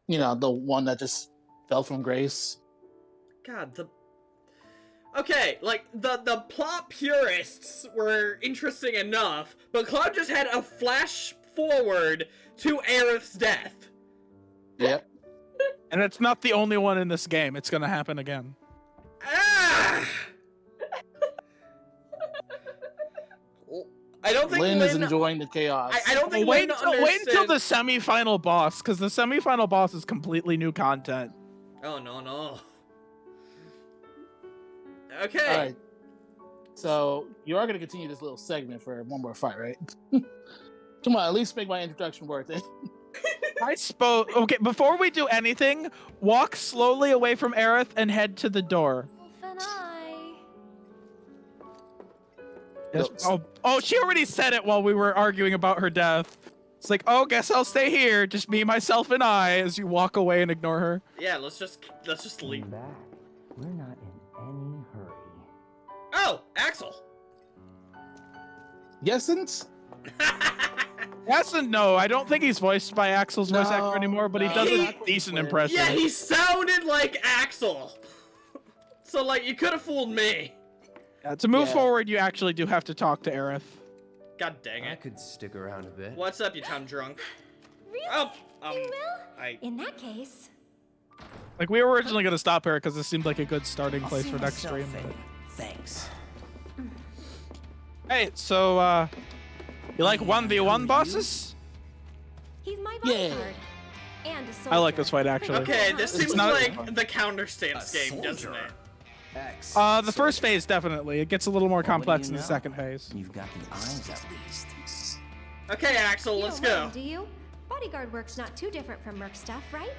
Speaker 13: the one that just fell from grace?
Speaker 2: God, okay, like, the plot purists were interesting enough, but Cloud just had a flash forward to Aerith's death.
Speaker 13: Yep.
Speaker 1: And it's not the only one in this game. It's gonna happen again.
Speaker 2: I don't think
Speaker 13: Lynn is enjoying the chaos.
Speaker 2: I don't think
Speaker 1: wait
Speaker 2: Lynn
Speaker 1: until the semi-final boss, because the semi-final boss is completely new content.
Speaker 2: Oh, no. Okay.
Speaker 13: All right. So you are going to continue this little segment for one more fight, right? Come on, at least make my introduction worth it.
Speaker 1: I suppose. Okay, before we do anything, walk slowly away from Aerith and head to the door. Yes. Oh, she already said it while we were arguing about her death. It's like, oh, guess I'll stay here. Just me, myself, and I. As you walk away and ignore her.
Speaker 2: Yeah, let's just leave.
Speaker 15: Back. We're not in any hurry.
Speaker 2: Oh, Axel.
Speaker 13: Yesence?
Speaker 1: Yes and no. I don't think he's voiced by Axel's voice actor anymore, but he does a decent impression.
Speaker 2: Yeah, he sounded like Axel. So, like, you could have fooled me.
Speaker 1: To move forward, you actually do have to talk to Aerith.
Speaker 2: God dang it.
Speaker 7: I could stick around a bit.
Speaker 2: What's up, you town drunk?
Speaker 14: Really?
Speaker 2: Oh,
Speaker 14: You will? In that case...
Speaker 1: Like, we were originally going to stop here because this seemed like a good starting place for next stream.
Speaker 15: Thanks.
Speaker 1: Hey, so, you like 1v1 bosses?
Speaker 14: He's my bodyguard. And a soldier.
Speaker 1: I like this fight, actually.
Speaker 2: Okay, this
Speaker 1: It's
Speaker 2: seems
Speaker 1: not-
Speaker 2: like the counter stance game, doesn't it?
Speaker 1: The first phase, definitely. It gets a little more complex in the second phase.
Speaker 15: You've got the eyes at least.
Speaker 2: Okay, Axel,
Speaker 14: You
Speaker 2: let's
Speaker 14: don't
Speaker 2: go.
Speaker 14: mind, do you? Bodyguard work's not too different from Merc stuff, right?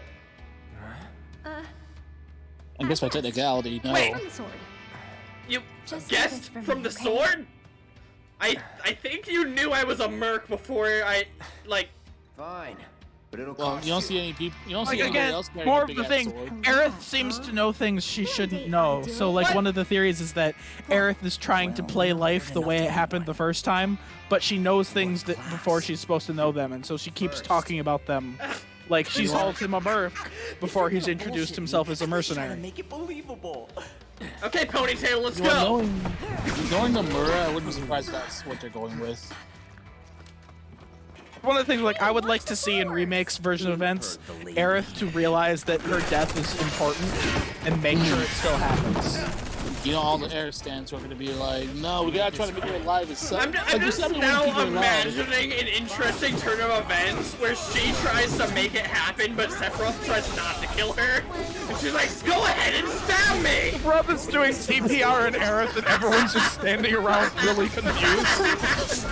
Speaker 13: I guess by technicality, no.
Speaker 14: From the sword.
Speaker 2: You
Speaker 14: Just
Speaker 2: guessed
Speaker 14: from
Speaker 2: from
Speaker 14: me,
Speaker 2: the
Speaker 14: okay?
Speaker 2: sword? I think you knew I was a merc before I, like...
Speaker 7: Fine. But it'll
Speaker 13: Well,
Speaker 7: cost
Speaker 13: you don't see any people. You don't see
Speaker 1: Like,
Speaker 13: anybody
Speaker 1: again,
Speaker 13: else carrying
Speaker 1: more
Speaker 13: a
Speaker 1: of the
Speaker 13: big-ass
Speaker 1: thing,
Speaker 13: sword.
Speaker 1: Aerith seems to know things she shouldn't know. So, like, one of the theories is that Aerith is trying to play life the way it happened the first time, but she knows things that before she's supposed to know them, and so she keeps talking about them. Like, she calls him a merc before he's introduced himself as a mercenary.
Speaker 15: Make it believable.
Speaker 2: Okay, Ponytail, let's
Speaker 13: Well,
Speaker 2: go!
Speaker 13: knowing the Mura, I wouldn't be surprised if that's what they're going with.
Speaker 1: One of the things, like, I would like to see in remakes version of events, Aerith to realize that her death is important and make sure it still happens.
Speaker 13: You know, all the air stands are going to be like, no, we gotta try to make her alive as such.
Speaker 2: I'm just now imagining an interesting turn of events where she tries to make it happen, but Sephiroth tries not to kill her. And she's like, go ahead and stab me!
Speaker 1: Rob is doing CPR and Aerith, and everyone's just standing around really confused.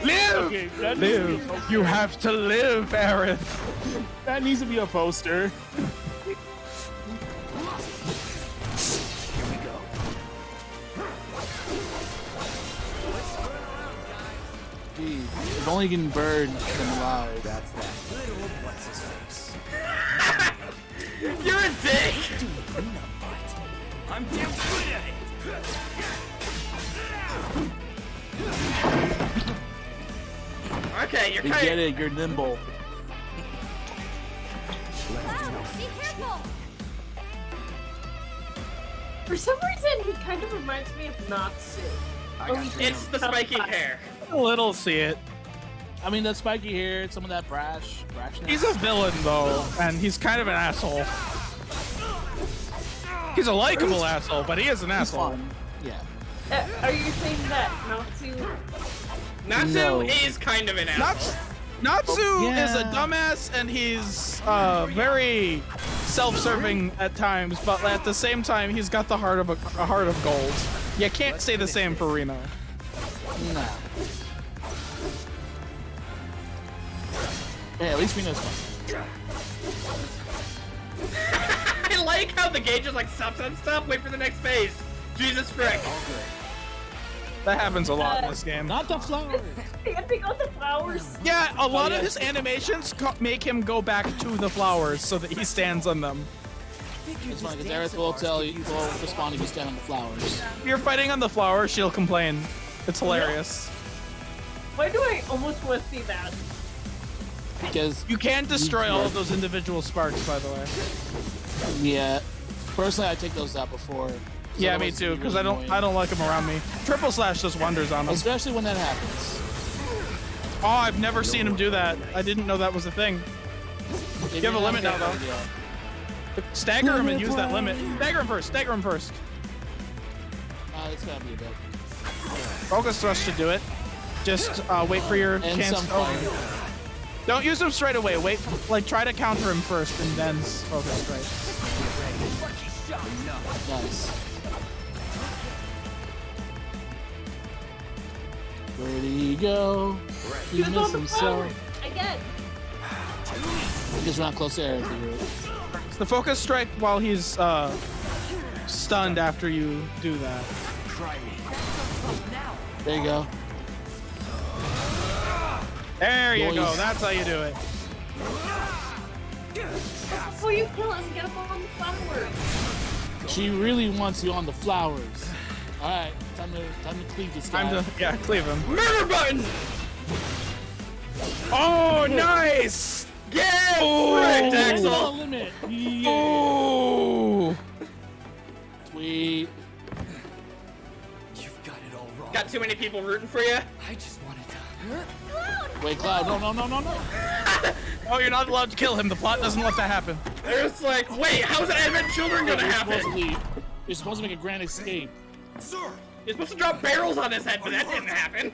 Speaker 1: Live!
Speaker 13: Okay, that needs to be a
Speaker 1: Live!
Speaker 13: poster.
Speaker 1: You have to live, Aerith!
Speaker 13: That needs to be a poster. Gee, if only you can burn them alive.
Speaker 15: That's that good old what's his face.
Speaker 2: You're a dick!
Speaker 11: I'm damn good at it!
Speaker 2: Okay, you're
Speaker 13: You
Speaker 2: kind
Speaker 13: get
Speaker 2: of...
Speaker 13: it, you're nimble.
Speaker 9: Be careful!
Speaker 4: For some reason, he kind of reminds me of Natsu.
Speaker 2: It's the spiky hair.
Speaker 1: A little see it.
Speaker 13: I mean, that spiky hair, some of that brashness.
Speaker 1: He's a villain, though, and he's kind of an asshole. He's a likable asshole, but he is an asshole.
Speaker 13: fun. Yeah.
Speaker 4: Are you saying that Natsu?
Speaker 2: Natsu
Speaker 13: No.
Speaker 2: is kind of an asshole.
Speaker 1: Natsu
Speaker 13: Yeah.
Speaker 1: is a dumbass, and he's very self-serving at times, but at the same time, he's got the heart of a heart of gold. You can't say the same for Reno.
Speaker 13: Nah. Hey, at least we know something.
Speaker 2: I like how the gauge is like, stop, wait for the next phase. Jesus frick.
Speaker 1: That happens a lot in this game.
Speaker 13: Not the flowers.
Speaker 4: Can't pick out the flowers.
Speaker 1: Yeah, a lot of his animations make him go back to the flowers so that he stands on them.
Speaker 13: It's funny because Aerith will will respond if you stand on the flowers.
Speaker 1: If you're fighting on the flowers, she'll complain. It's hilarious.
Speaker 4: Why do I almost want to see that?
Speaker 13: Because
Speaker 1: You can destroy all of those individual sparks, by the way.
Speaker 13: yeah, personally I take those out before.
Speaker 1: Yeah, me too, because I don't like them around me. Triple slash does wonders on them.
Speaker 13: Especially when that happens.
Speaker 1: Oh, I've never seen him do that. I didn't know that was a thing. You have a limit now, though. Stagger him and use that limit. Stagger him first. Stagger him first.
Speaker 13: It's gotta be a bit.
Speaker 1: Focus thrust should do it. Just wait for your
Speaker 13: And
Speaker 1: chance.
Speaker 13: some fire.
Speaker 1: Don't use him straight away. Wait, try to counter him first, and then focus straight.
Speaker 13: Nice. Where did he go? He
Speaker 4: He was on
Speaker 13: missed
Speaker 4: the
Speaker 13: himself.
Speaker 4: flowers again.
Speaker 13: Because we're not close to Aerith.
Speaker 1: The focus strike while he's stunned after you do that.
Speaker 13: There you go.
Speaker 1: There you go.
Speaker 13: Nice.
Speaker 1: That's how you do it.
Speaker 4: Before you kill him, get him on the flowers.
Speaker 13: She really wants you on the flowers. All right, time to cleave this guy.
Speaker 1: Time to cleave him.
Speaker 2: Murder button!
Speaker 1: Oh, nice!
Speaker 2: Get
Speaker 1: Oh,
Speaker 2: fricked,
Speaker 13: No
Speaker 2: Axel!
Speaker 13: limit. Yeah.
Speaker 1: Oh!
Speaker 13: Sweet.
Speaker 15: You've got it all wrong.
Speaker 2: Got too many people rooting for you?
Speaker 15: I just wanted to.
Speaker 13: Wait, Cloud. No.
Speaker 1: Oh, you're not allowed to kill him. The plot doesn't let that happen.
Speaker 2: There's like, wait, how's Advent Children gonna
Speaker 13: You're supposed to
Speaker 2: happen?
Speaker 13: leave. You're supposed to make a grand escape.
Speaker 11: Sir!
Speaker 2: You're supposed to drop barrels on his head, but that didn't happen.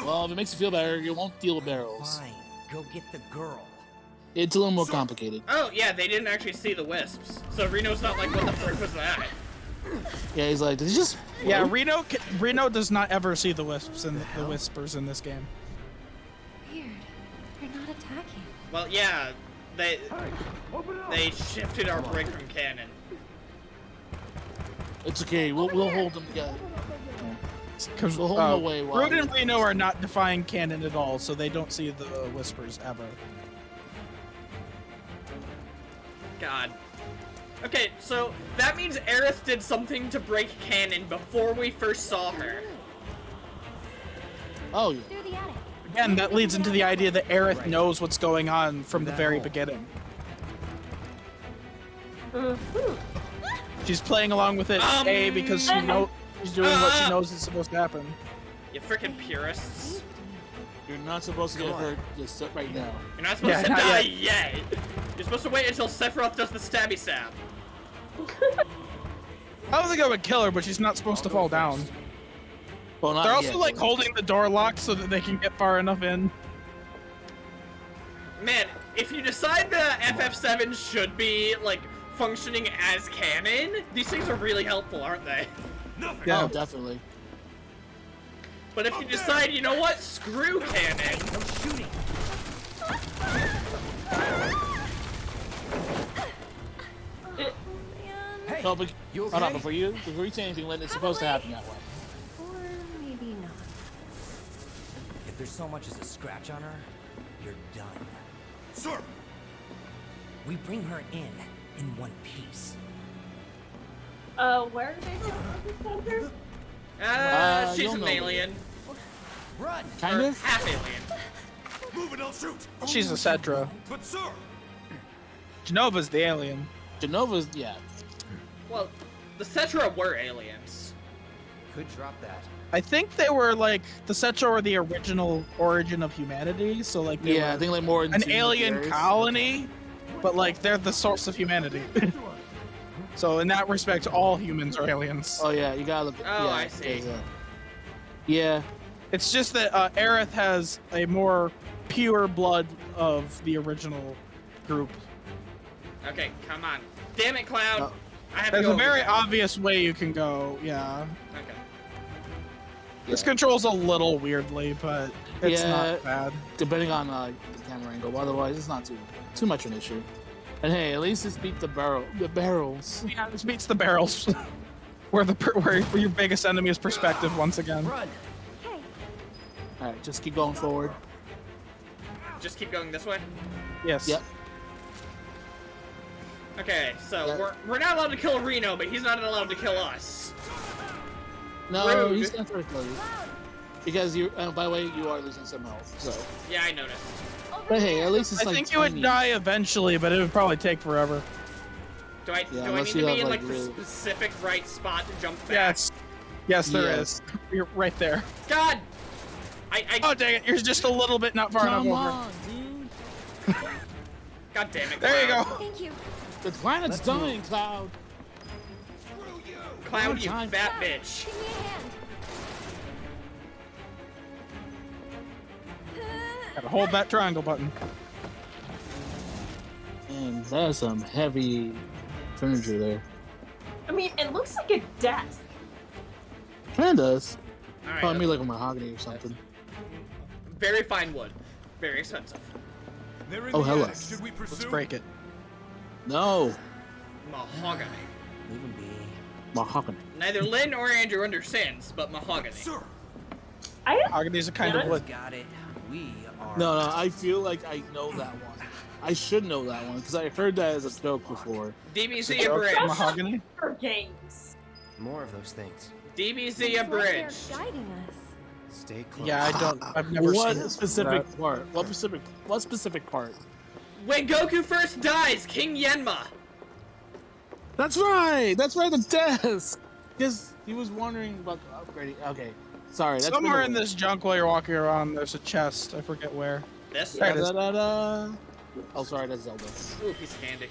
Speaker 13: Well, if it makes you feel better, you won't deal with barrels.
Speaker 15: Fine. Go get the girl.
Speaker 13: It's a little more complicated.
Speaker 2: Oh, yeah, they didn't actually see the wisps. So Reno's not like, what the frick was that?
Speaker 13: Yeah, he's like, did he just?
Speaker 1: Yeah, Reno does not ever see the wisps and the whispers in this game.
Speaker 6: Weird. They're not attacking.
Speaker 2: Well, yeah, they shifted our break from canon.
Speaker 13: It's okay. We'll hold them together.
Speaker 1: Because
Speaker 13: We'll hold them away while.
Speaker 1: Root and Reno are not defying canon at all, so they don't see the whispers ever.
Speaker 2: God. Okay, so that means Aerith did something to break canon before we first saw her.
Speaker 13: Oh yeah.
Speaker 6: Through the attic.
Speaker 1: Again, that leads into the idea that Aerith knows what's going on from the very beginning. She's playing along with it, A, because she's doing what she knows is supposed to happen.
Speaker 2: You freaking purists.
Speaker 13: You're not supposed to get hurt just right now.
Speaker 2: You're not supposed to
Speaker 1: not
Speaker 2: die
Speaker 1: yet.
Speaker 2: yet. You're supposed to wait until Sephiroth does the stabby stab.
Speaker 1: I don't think I would kill her, but she's not supposed to fall down.
Speaker 13: Well, not
Speaker 1: They're also
Speaker 13: yet.
Speaker 1: like holding the door locked so that they can get far enough in.
Speaker 2: Man, if you decide the FF7 should be, like, functioning as canon, these things are really helpful, aren't they?
Speaker 1: Yeah.
Speaker 13: Oh, definitely.
Speaker 2: But if you decide, you know what? Screw cannon.
Speaker 15: No shooting. Hey,
Speaker 13: No, but
Speaker 15: you
Speaker 13: hold on,
Speaker 15: okay?
Speaker 13: before you say anything, Lynn, it's supposed to happen that way.
Speaker 14: Or maybe not.
Speaker 15: If there's so much as a scratch on her, you're done.
Speaker 11: Sir!
Speaker 15: We bring her in one piece.
Speaker 4: Where are they supposed to send her?
Speaker 2: She's
Speaker 13: you'll
Speaker 2: an
Speaker 13: know
Speaker 2: alien.
Speaker 15: Run!
Speaker 13: Kind
Speaker 2: Or
Speaker 13: of?
Speaker 2: half alien.
Speaker 11: Move it, I'll shoot!
Speaker 1: She's a Cetra.
Speaker 11: But sir!
Speaker 1: Genova's the alien.
Speaker 13: Genova's, yeah.
Speaker 2: Well, the Cetra were aliens.
Speaker 7: Could drop that.
Speaker 1: I think they were like the Cetra were the original origin of humanity. So like they
Speaker 13: Yeah,
Speaker 1: were
Speaker 13: I think like more
Speaker 1: an alien
Speaker 13: intermediaries.
Speaker 1: colony, but like they're the source of humanity. So in that respect, all humans are aliens.
Speaker 13: Oh yeah, you gotta look.
Speaker 2: Oh,
Speaker 13: yeah,
Speaker 2: I see.
Speaker 13: Yeah.
Speaker 1: It's just that Aerith has a more pure blood of the original group.
Speaker 2: Okay, come on. Damn it, Cloud.
Speaker 13: Oh.
Speaker 2: I have to
Speaker 1: There's
Speaker 2: go
Speaker 1: a very
Speaker 2: over
Speaker 1: obvious way you can go. Yeah.
Speaker 2: there. Okay.
Speaker 1: This controls a little weirdly, but it's not bad.
Speaker 13: Depending on the camera angle, otherwise it's not too much of an issue. And hey, at least it's beat the barrels.
Speaker 1: Yeah, this beats the barrels, where your biggest enemy is perspective once again.
Speaker 15: Run!
Speaker 14: Hey,
Speaker 13: All right, just keep going forward.
Speaker 2: Just keep going this way.
Speaker 1: Yes.
Speaker 13: Yep.
Speaker 2: Okay, so
Speaker 13: Yeah.
Speaker 2: we're not allowed to kill Reno, but he's not allowed to kill us.
Speaker 13: No,
Speaker 2: Rude.
Speaker 13: he's gonna try to kill you. Because you, by the way, you are losing some health. So,
Speaker 2: Yeah, I noticed.
Speaker 13: but hey, at least it's
Speaker 1: I
Speaker 13: like.
Speaker 1: think you would
Speaker 13: tiny.
Speaker 1: die eventually, but it would probably take forever.
Speaker 2: Do I
Speaker 13: Yeah,
Speaker 2: need
Speaker 13: unless
Speaker 2: to
Speaker 13: you
Speaker 2: be
Speaker 13: have,
Speaker 2: in
Speaker 13: like,
Speaker 2: like the
Speaker 13: really-
Speaker 2: specific right spot to jump back?
Speaker 1: Yes. Yes, there
Speaker 13: Yeah.
Speaker 1: is. You're right there.
Speaker 2: God!
Speaker 1: Oh dang it! You're just a little bit not far
Speaker 13: Come
Speaker 1: enough over.
Speaker 13: on, dude.
Speaker 2: God damn it,
Speaker 1: There you
Speaker 2: Cloud.
Speaker 1: go.
Speaker 14: thank you.
Speaker 13: The planet's dying, Cloud.
Speaker 2: Cloud, you
Speaker 13: Time.
Speaker 2: fat bitch.
Speaker 14: Give me a hand.
Speaker 1: Gotta hold that triangle button.
Speaker 13: And that's some heavy furniture there.
Speaker 4: I mean, it looks like a desk.
Speaker 13: Kinda does.
Speaker 2: Alright,
Speaker 13: Probably me like a mahogany or something.
Speaker 2: very fine wood. Very expensive.
Speaker 11: They're in
Speaker 13: Oh,
Speaker 11: the
Speaker 13: hello.
Speaker 11: attic. Should we pursue?
Speaker 1: Let's break it.
Speaker 13: No,
Speaker 2: Mahogany.
Speaker 15: Leave him be.
Speaker 13: mahogany.
Speaker 2: Neither Lynn or Andrew understands, but mahogany.
Speaker 11: Sir!
Speaker 1: Mahogany's a kind of wood.
Speaker 15: Got it. We are.
Speaker 13: No, I feel like I know that one. I should know that one because I heard that as a joke before.
Speaker 2: DBZ
Speaker 1: Joke,
Speaker 2: Abridged.
Speaker 1: mahogany.
Speaker 4: For games.
Speaker 7: More of those things.
Speaker 2: DBZ
Speaker 14: It's like they're
Speaker 2: Abridged.
Speaker 14: guiding us.
Speaker 7: Stay close.
Speaker 1: Yeah, I've never
Speaker 13: What
Speaker 1: seen
Speaker 13: specific
Speaker 1: that.
Speaker 13: part? What specific part?
Speaker 2: When Goku first dies, King Yenma.
Speaker 13: That's right. That's right. The desk. Because he was wondering about the upgrading. Okay, sorry. That's
Speaker 1: Somewhere
Speaker 13: been
Speaker 1: in this junk while you're walking around, there's a chest. I forget where.
Speaker 2: This?
Speaker 1: There it is.
Speaker 13: Da-da-da-da. Oh, sorry. That's Zelda.
Speaker 2: Ooh, piece of candy.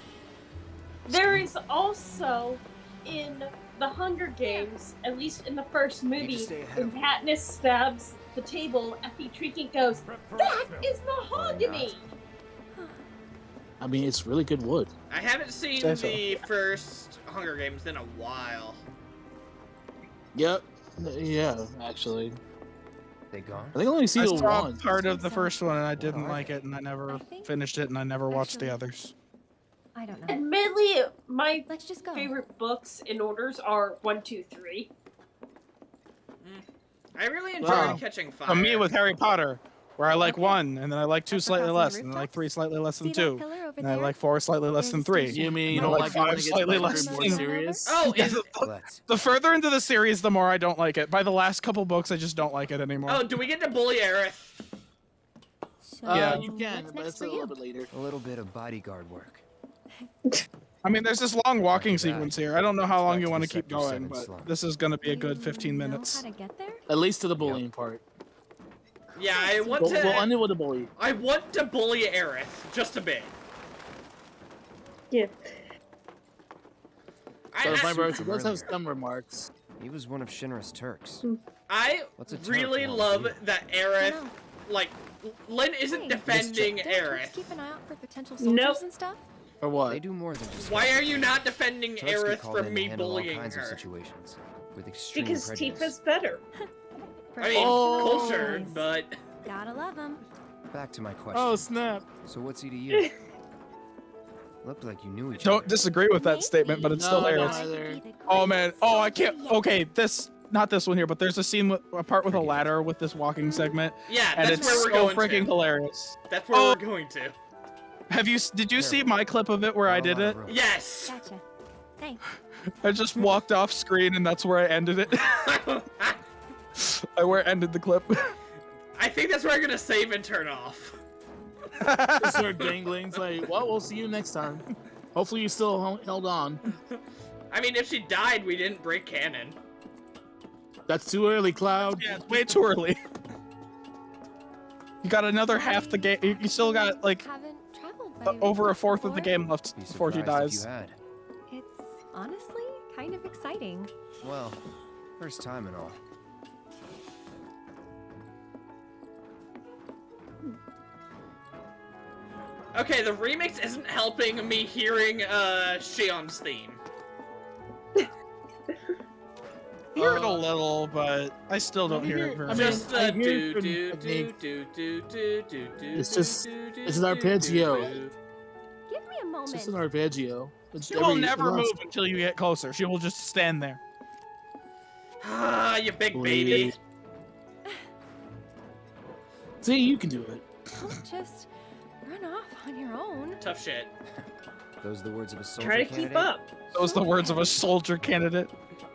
Speaker 4: There is also in the Hunger Games, at least in the first movie,
Speaker 15: stay ahead
Speaker 4: when
Speaker 15: of him.
Speaker 4: Katniss stabs the table, Effie Trinket goes, "That is mahogany."
Speaker 13: I mean, it's really good wood.
Speaker 2: I haven't seen
Speaker 1: Say so.
Speaker 2: the first Hunger Games in a while.
Speaker 13: Yep. Yeah, actually.
Speaker 7: They gone?
Speaker 13: I think I only see
Speaker 1: I
Speaker 13: the
Speaker 1: saw
Speaker 13: one.
Speaker 1: part of the first one and I didn't
Speaker 7: are
Speaker 1: like
Speaker 7: they?
Speaker 1: it, and I never
Speaker 14: I think-
Speaker 1: finished it, and I never watched the
Speaker 14: Actually-
Speaker 1: others.
Speaker 14: I don't know.
Speaker 4: Admittedly, my
Speaker 14: Let's just go.
Speaker 4: favorite books in orders are 1, 2, 3.
Speaker 2: I really enjoyed
Speaker 1: Wow.
Speaker 2: Catching Fire.
Speaker 1: I'm me with Harry Potter, where I like
Speaker 14: Okay.
Speaker 1: 1, and then I like 2
Speaker 14: Up
Speaker 1: slightly
Speaker 14: across
Speaker 1: less,
Speaker 14: the
Speaker 1: and then I like
Speaker 14: rooftops?
Speaker 1: 3 slightly less than
Speaker 14: See that
Speaker 1: 2,
Speaker 14: pillar over
Speaker 1: and I
Speaker 14: there?
Speaker 1: like 4 slightly less
Speaker 14: There's
Speaker 1: than
Speaker 14: the
Speaker 1: 3.
Speaker 14: station.
Speaker 13: You mean you
Speaker 1: I
Speaker 13: don't
Speaker 1: like
Speaker 13: like it when it
Speaker 1: 5
Speaker 13: gets
Speaker 1: slightly
Speaker 13: better
Speaker 1: less
Speaker 13: and more
Speaker 1: than-
Speaker 13: serious?
Speaker 2: Oh, is
Speaker 7: Let's.
Speaker 1: The further into the series, the more I don't like it. By the last couple books, I just don't like it anymore.
Speaker 2: Oh, do we get to bully Aerith?
Speaker 14: So,
Speaker 1: Yeah.
Speaker 13: You can,
Speaker 14: what's
Speaker 13: but
Speaker 14: next
Speaker 13: it's
Speaker 14: for
Speaker 13: a little
Speaker 14: you?
Speaker 13: bit later.
Speaker 7: A little bit of bodyguard work.
Speaker 1: I mean, there's this long walking
Speaker 7: After that,
Speaker 1: sequence here. I don't know how long
Speaker 7: back
Speaker 1: you
Speaker 7: to
Speaker 1: want
Speaker 7: the
Speaker 1: to keep
Speaker 7: Sector
Speaker 1: going,
Speaker 7: 7
Speaker 1: but
Speaker 7: slum.
Speaker 1: this is going to be a good
Speaker 14: Do
Speaker 1: 15
Speaker 14: you know
Speaker 1: minutes.
Speaker 14: how to get there?
Speaker 13: At least to the bullying part.
Speaker 2: Yeah, I want
Speaker 13: We'll
Speaker 2: to.
Speaker 13: end it with a bully.
Speaker 2: I want to bully Aerith just a bit.
Speaker 4: Yeah.
Speaker 13: So
Speaker 2: I,
Speaker 13: my
Speaker 2: I,
Speaker 13: brother does have
Speaker 7: earlier.
Speaker 13: some remarks.
Speaker 7: He was one of Shinra's Turks.
Speaker 2: I
Speaker 7: What's a Turk
Speaker 2: really
Speaker 7: want
Speaker 2: love
Speaker 7: here?
Speaker 2: that
Speaker 14: I
Speaker 2: Aerith,
Speaker 14: know.
Speaker 2: like, Lynn isn't
Speaker 14: Hey,
Speaker 2: defending
Speaker 14: Don't you
Speaker 2: Aerith.
Speaker 14: just keep an eye out for potential soldiers
Speaker 4: Nope.
Speaker 14: and stuff?
Speaker 13: Or what?
Speaker 7: They do more than just.
Speaker 2: Why are you not defending
Speaker 7: Turks get
Speaker 2: Aerith
Speaker 7: called
Speaker 2: from
Speaker 7: in to
Speaker 2: me
Speaker 7: handle all
Speaker 2: bullying
Speaker 7: kinds of
Speaker 2: her?
Speaker 7: situations with extreme
Speaker 4: Because
Speaker 7: prejudice.
Speaker 4: Tifa's better.
Speaker 2: I mean, cultured, but...
Speaker 14: Gotta love them.
Speaker 7: Back to my question.
Speaker 13: Oh, snap.
Speaker 7: So what's he to you? Looked like you knew each
Speaker 1: Don't
Speaker 7: other.
Speaker 1: disagree with that statement, but it's still
Speaker 13: No,
Speaker 1: Aerith.
Speaker 13: either.
Speaker 1: Oh man, oh I can't. Okay, not this one here, but there's a scene with a part with a ladder with this walking segment.
Speaker 2: Yeah,
Speaker 1: and
Speaker 2: that's
Speaker 1: it's
Speaker 2: where we're
Speaker 1: so
Speaker 2: going
Speaker 1: freaking
Speaker 2: to.
Speaker 1: hilarious.
Speaker 2: That's where we're going to.
Speaker 1: Did you see my clip of it where I did it?
Speaker 2: Yes.
Speaker 14: Gotcha. Thanks.
Speaker 1: I just walked off screen and that's where I ended it. Ended the clip.
Speaker 2: I think that's where I'm gonna save and turn off.
Speaker 13: Just start dangling. It's like, well, we'll see you next time. Hopefully you still held on.
Speaker 2: I mean, if she died, we didn't break canon.
Speaker 13: That's too early, Cloud.
Speaker 1: Yeah, it's way too early. You got another half the game. You still got like over a fourth of the game left before she dies.
Speaker 14: It's honestly kind of exciting.
Speaker 7: Well, first time and all.
Speaker 2: Okay, the remix isn't helping me hearing Shion's theme.
Speaker 1: Hear it a little, but I still don't hear it very much.
Speaker 2: Just
Speaker 13: I
Speaker 2: do
Speaker 13: hear
Speaker 2: do
Speaker 13: it
Speaker 2: do
Speaker 13: from-
Speaker 2: do do do do do.
Speaker 13: It's an arpeggio.
Speaker 14: Give me a moment.
Speaker 13: It's just an arpeggio.
Speaker 1: She will never move until you get closer. She will just stand there.
Speaker 2: Ah, you big baby.
Speaker 13: See, you can do it.
Speaker 14: Don't just run off on your own.
Speaker 2: Tough shit.
Speaker 7: Those are the words of a soldier
Speaker 4: Try to
Speaker 7: candidate?
Speaker 4: keep up.
Speaker 1: Those are the words of a soldier candidate.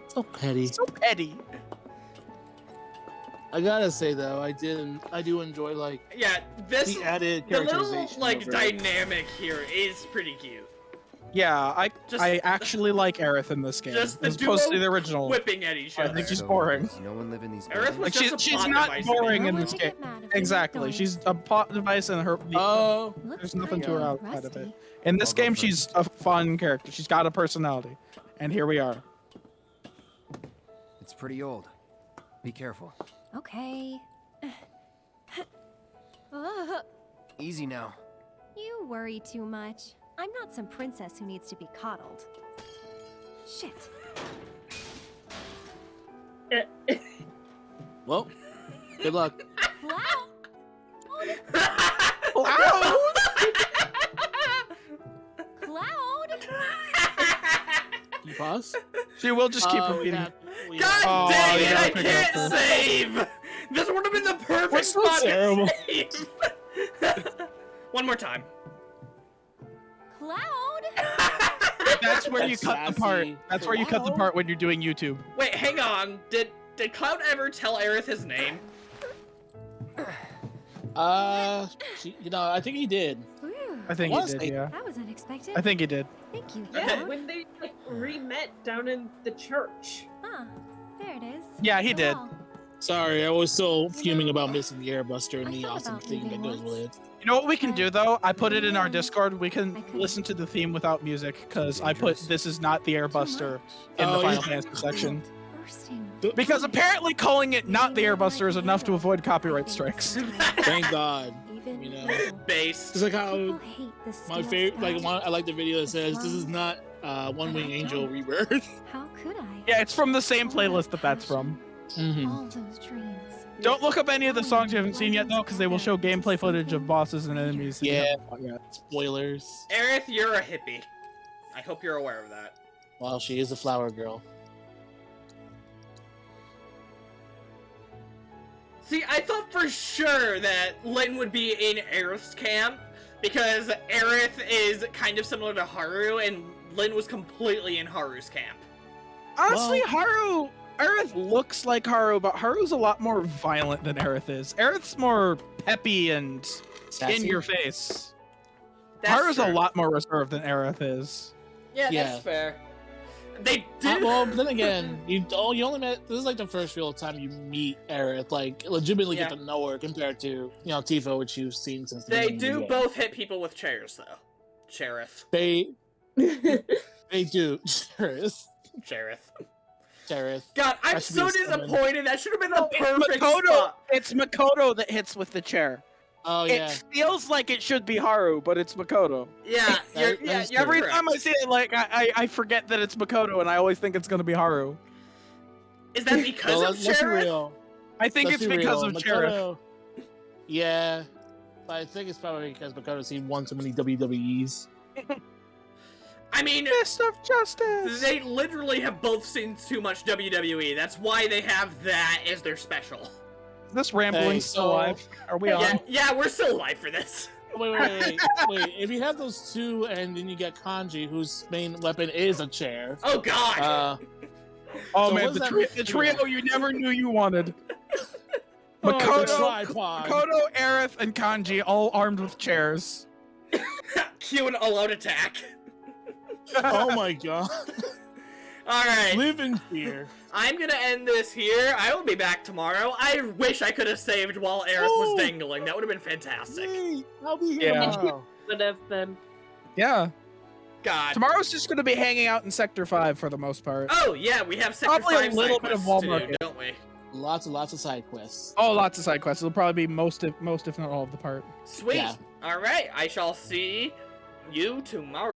Speaker 13: So petty.
Speaker 1: So petty.
Speaker 13: I gotta say though, I do enjoy like
Speaker 2: Yeah, this
Speaker 13: the added
Speaker 2: the little
Speaker 13: characterization
Speaker 2: like
Speaker 13: of her.
Speaker 2: dynamic here is pretty cute.
Speaker 1: Yeah, I actually like Aerith in this game,
Speaker 2: Just the
Speaker 1: as opposed to
Speaker 2: duo
Speaker 1: the original.
Speaker 2: whipping at each
Speaker 1: I
Speaker 2: other.
Speaker 1: think she's boring.
Speaker 7: Does no one live in these
Speaker 2: Aerith was
Speaker 7: buildings?
Speaker 2: just a
Speaker 1: She's
Speaker 2: plot
Speaker 1: not
Speaker 2: device
Speaker 1: boring in
Speaker 14: No
Speaker 1: this
Speaker 14: one
Speaker 1: game.
Speaker 14: get mad if we
Speaker 1: Exactly,
Speaker 14: don't.
Speaker 1: she's a plot device, and
Speaker 13: Oh,
Speaker 1: there's nothing to her outside of it.
Speaker 14: Rusty.
Speaker 1: In this
Speaker 7: I'll go
Speaker 1: game,
Speaker 7: first.
Speaker 1: she's a fun character. She's got a personality, and here we are.
Speaker 7: It's pretty old. Be careful.
Speaker 14: Okay. Ugh.
Speaker 7: Easy now.
Speaker 14: You worry too much. I'm not some princess who needs to be coddled. Shit.
Speaker 13: well, good luck.
Speaker 14: Cloud! Cloud!
Speaker 13: You pause?
Speaker 1: She will just keep
Speaker 13: Oh,
Speaker 1: repeating.
Speaker 2: God
Speaker 1: Oh,
Speaker 2: dang
Speaker 1: you
Speaker 2: it!
Speaker 1: gotta
Speaker 2: I
Speaker 1: pick it
Speaker 2: can't
Speaker 1: up
Speaker 2: save. This would have been the perfect
Speaker 1: What's so
Speaker 2: spot
Speaker 1: terrible?
Speaker 2: to save. One more time.
Speaker 14: Cloud!
Speaker 1: That's where you
Speaker 13: That's
Speaker 1: cut the part.
Speaker 13: sassy.
Speaker 1: That's where you cut the part when you're doing YouTube.
Speaker 2: Wait, hang on. Did Cloud ever tell Aerith his name?
Speaker 13: I think he did.
Speaker 14: Whew.
Speaker 1: I think he
Speaker 13: Honestly,
Speaker 1: did. Yeah,
Speaker 14: That was unexpected.
Speaker 1: I think he did.
Speaker 14: Thank you.
Speaker 4: Yeah,
Speaker 14: Cloud.
Speaker 4: when they like re-met down in the church.
Speaker 14: Ah, there it is.
Speaker 1: Yeah, he did.
Speaker 14: Well,
Speaker 13: Sorry, I was so fuming about missing the airbuster and
Speaker 14: I
Speaker 13: the
Speaker 14: thought
Speaker 13: awesome
Speaker 14: about
Speaker 13: theme that
Speaker 14: leaving
Speaker 13: goes with it.
Speaker 14: once.
Speaker 1: You know what we can do though? I put it in our
Speaker 14: Yeah.
Speaker 1: Discord. We can
Speaker 14: I couldn't.
Speaker 1: listen to the theme without music because I put "This is not the Airbuster" in
Speaker 13: Oh,
Speaker 1: the Final
Speaker 13: yeah.
Speaker 1: Fantasy section.
Speaker 14: Bursting.
Speaker 1: Because apparently calling it not the Airbuster is enough to avoid copyright strikes.
Speaker 13: Thank God.
Speaker 14: Even
Speaker 13: You know.
Speaker 14: now.
Speaker 2: Based.
Speaker 13: It's like
Speaker 14: People
Speaker 13: how
Speaker 14: hate the
Speaker 13: my
Speaker 14: steel
Speaker 13: favorite, like
Speaker 14: sky.
Speaker 13: I like the video that says this is not One Wing Angel Rebirth.
Speaker 14: How could I?
Speaker 1: Yeah, it's from the same playlist that's from.
Speaker 13: Mm-hmm.
Speaker 14: All those dreams.
Speaker 1: Don't look up any of the songs you haven't seen yet though, because they will show gameplay footage of bosses and enemies. that you
Speaker 13: Yeah.
Speaker 1: haven't fought yet.
Speaker 13: Spoilers.
Speaker 2: Aerith, you're a hippie. I hope you're aware of that.
Speaker 13: Well, she is a flower girl.
Speaker 2: See, I thought for sure that Lyn would be in Aerith's camp, because Aerith is kind of similar to Haru, and Lyn was completely in Haru's camp.
Speaker 1: Honestly, Aerith looks like Haru, but Haru's a lot more violent than Aerith is. Aerith's more peppy and
Speaker 13: Sassy?
Speaker 1: in your face.
Speaker 2: That's
Speaker 1: Haru's a
Speaker 2: true.
Speaker 1: lot more reserved than Aerith is.
Speaker 2: Yeah,
Speaker 13: Yeah.
Speaker 2: that's fair. They do.
Speaker 13: Well, then again, you only met. This is like the first real time you meet Aerith, like legitimately
Speaker 2: Yeah.
Speaker 13: get to know her compared to Tifa, which you've seen since the
Speaker 2: They
Speaker 13: beginning of
Speaker 2: do
Speaker 13: the game.
Speaker 2: both hit people with chairs, though. Cherith.
Speaker 13: They do. Cherith.
Speaker 2: God, I'm
Speaker 13: That should be
Speaker 2: so
Speaker 13: a summon.
Speaker 2: disappointed. That should have been the perfect
Speaker 1: Makoto,
Speaker 2: spot.
Speaker 1: it's Makoto that hits with the chair.
Speaker 13: Oh yeah.
Speaker 1: It feels like it should be Haru, but it's Makoto.
Speaker 2: Yeah, you're,
Speaker 13: That-
Speaker 2: yeah,
Speaker 13: that's
Speaker 2: you're
Speaker 1: Every
Speaker 2: correct.
Speaker 1: time I see it, like I forget that it's Makoto, and I always think it's gonna be Haru.
Speaker 2: Is that because
Speaker 13: Well,
Speaker 2: of
Speaker 13: let's be
Speaker 2: Cherith?
Speaker 13: real.
Speaker 1: I think
Speaker 13: Let's
Speaker 1: it's
Speaker 13: be
Speaker 1: because
Speaker 13: real,
Speaker 1: of Sheriff.
Speaker 13: Makoto. Yeah, but I think it's probably because Makoto's seen one too many WWEs.
Speaker 2: I mean,
Speaker 1: Fist of Justice.
Speaker 2: they literally have both seen too much WWE. That's why they have that as their special.
Speaker 1: Is this rambling
Speaker 13: Hey,
Speaker 1: still
Speaker 13: so-
Speaker 1: live? Are we on?
Speaker 2: Yeah, we're still live for this.
Speaker 13: Wait. If you have those two, and then you get Kanji, whose main weapon is a chair.
Speaker 2: Oh God.
Speaker 1: Oh
Speaker 13: So
Speaker 1: man,
Speaker 13: what's
Speaker 1: the
Speaker 13: that-
Speaker 1: trio you never knew you wanted.
Speaker 13: the
Speaker 1: Makoto,
Speaker 13: tripod.
Speaker 1: Makoto, Aerith, and Kanji all armed with chairs.
Speaker 2: Cue an all-out attack.
Speaker 13: Oh my god.
Speaker 2: Alright.
Speaker 13: Live in fear.
Speaker 2: I'm gonna end this here. I will be back tomorrow. I wish I could have saved while Aerith was dangling. That would have been fantastic.
Speaker 13: Yay, I'll be here
Speaker 1: Yeah.
Speaker 13: tomorrow.
Speaker 4: Would have been.
Speaker 1: Yeah.
Speaker 2: God.
Speaker 1: Tomorrow's just gonna be hanging out in Sector 5 for the most part.
Speaker 2: Oh yeah, we have Sector
Speaker 1: Probably
Speaker 2: 5
Speaker 1: a little
Speaker 2: side
Speaker 1: bit of
Speaker 2: quests to
Speaker 1: Walmart.
Speaker 2: do, don't we?
Speaker 13: Lots of side quests.
Speaker 1: Oh, lots of side quests. It'll probably be most if not all of the part.
Speaker 2: Sweet.
Speaker 13: Yeah.
Speaker 2: Alright, I shall see you tomorrow.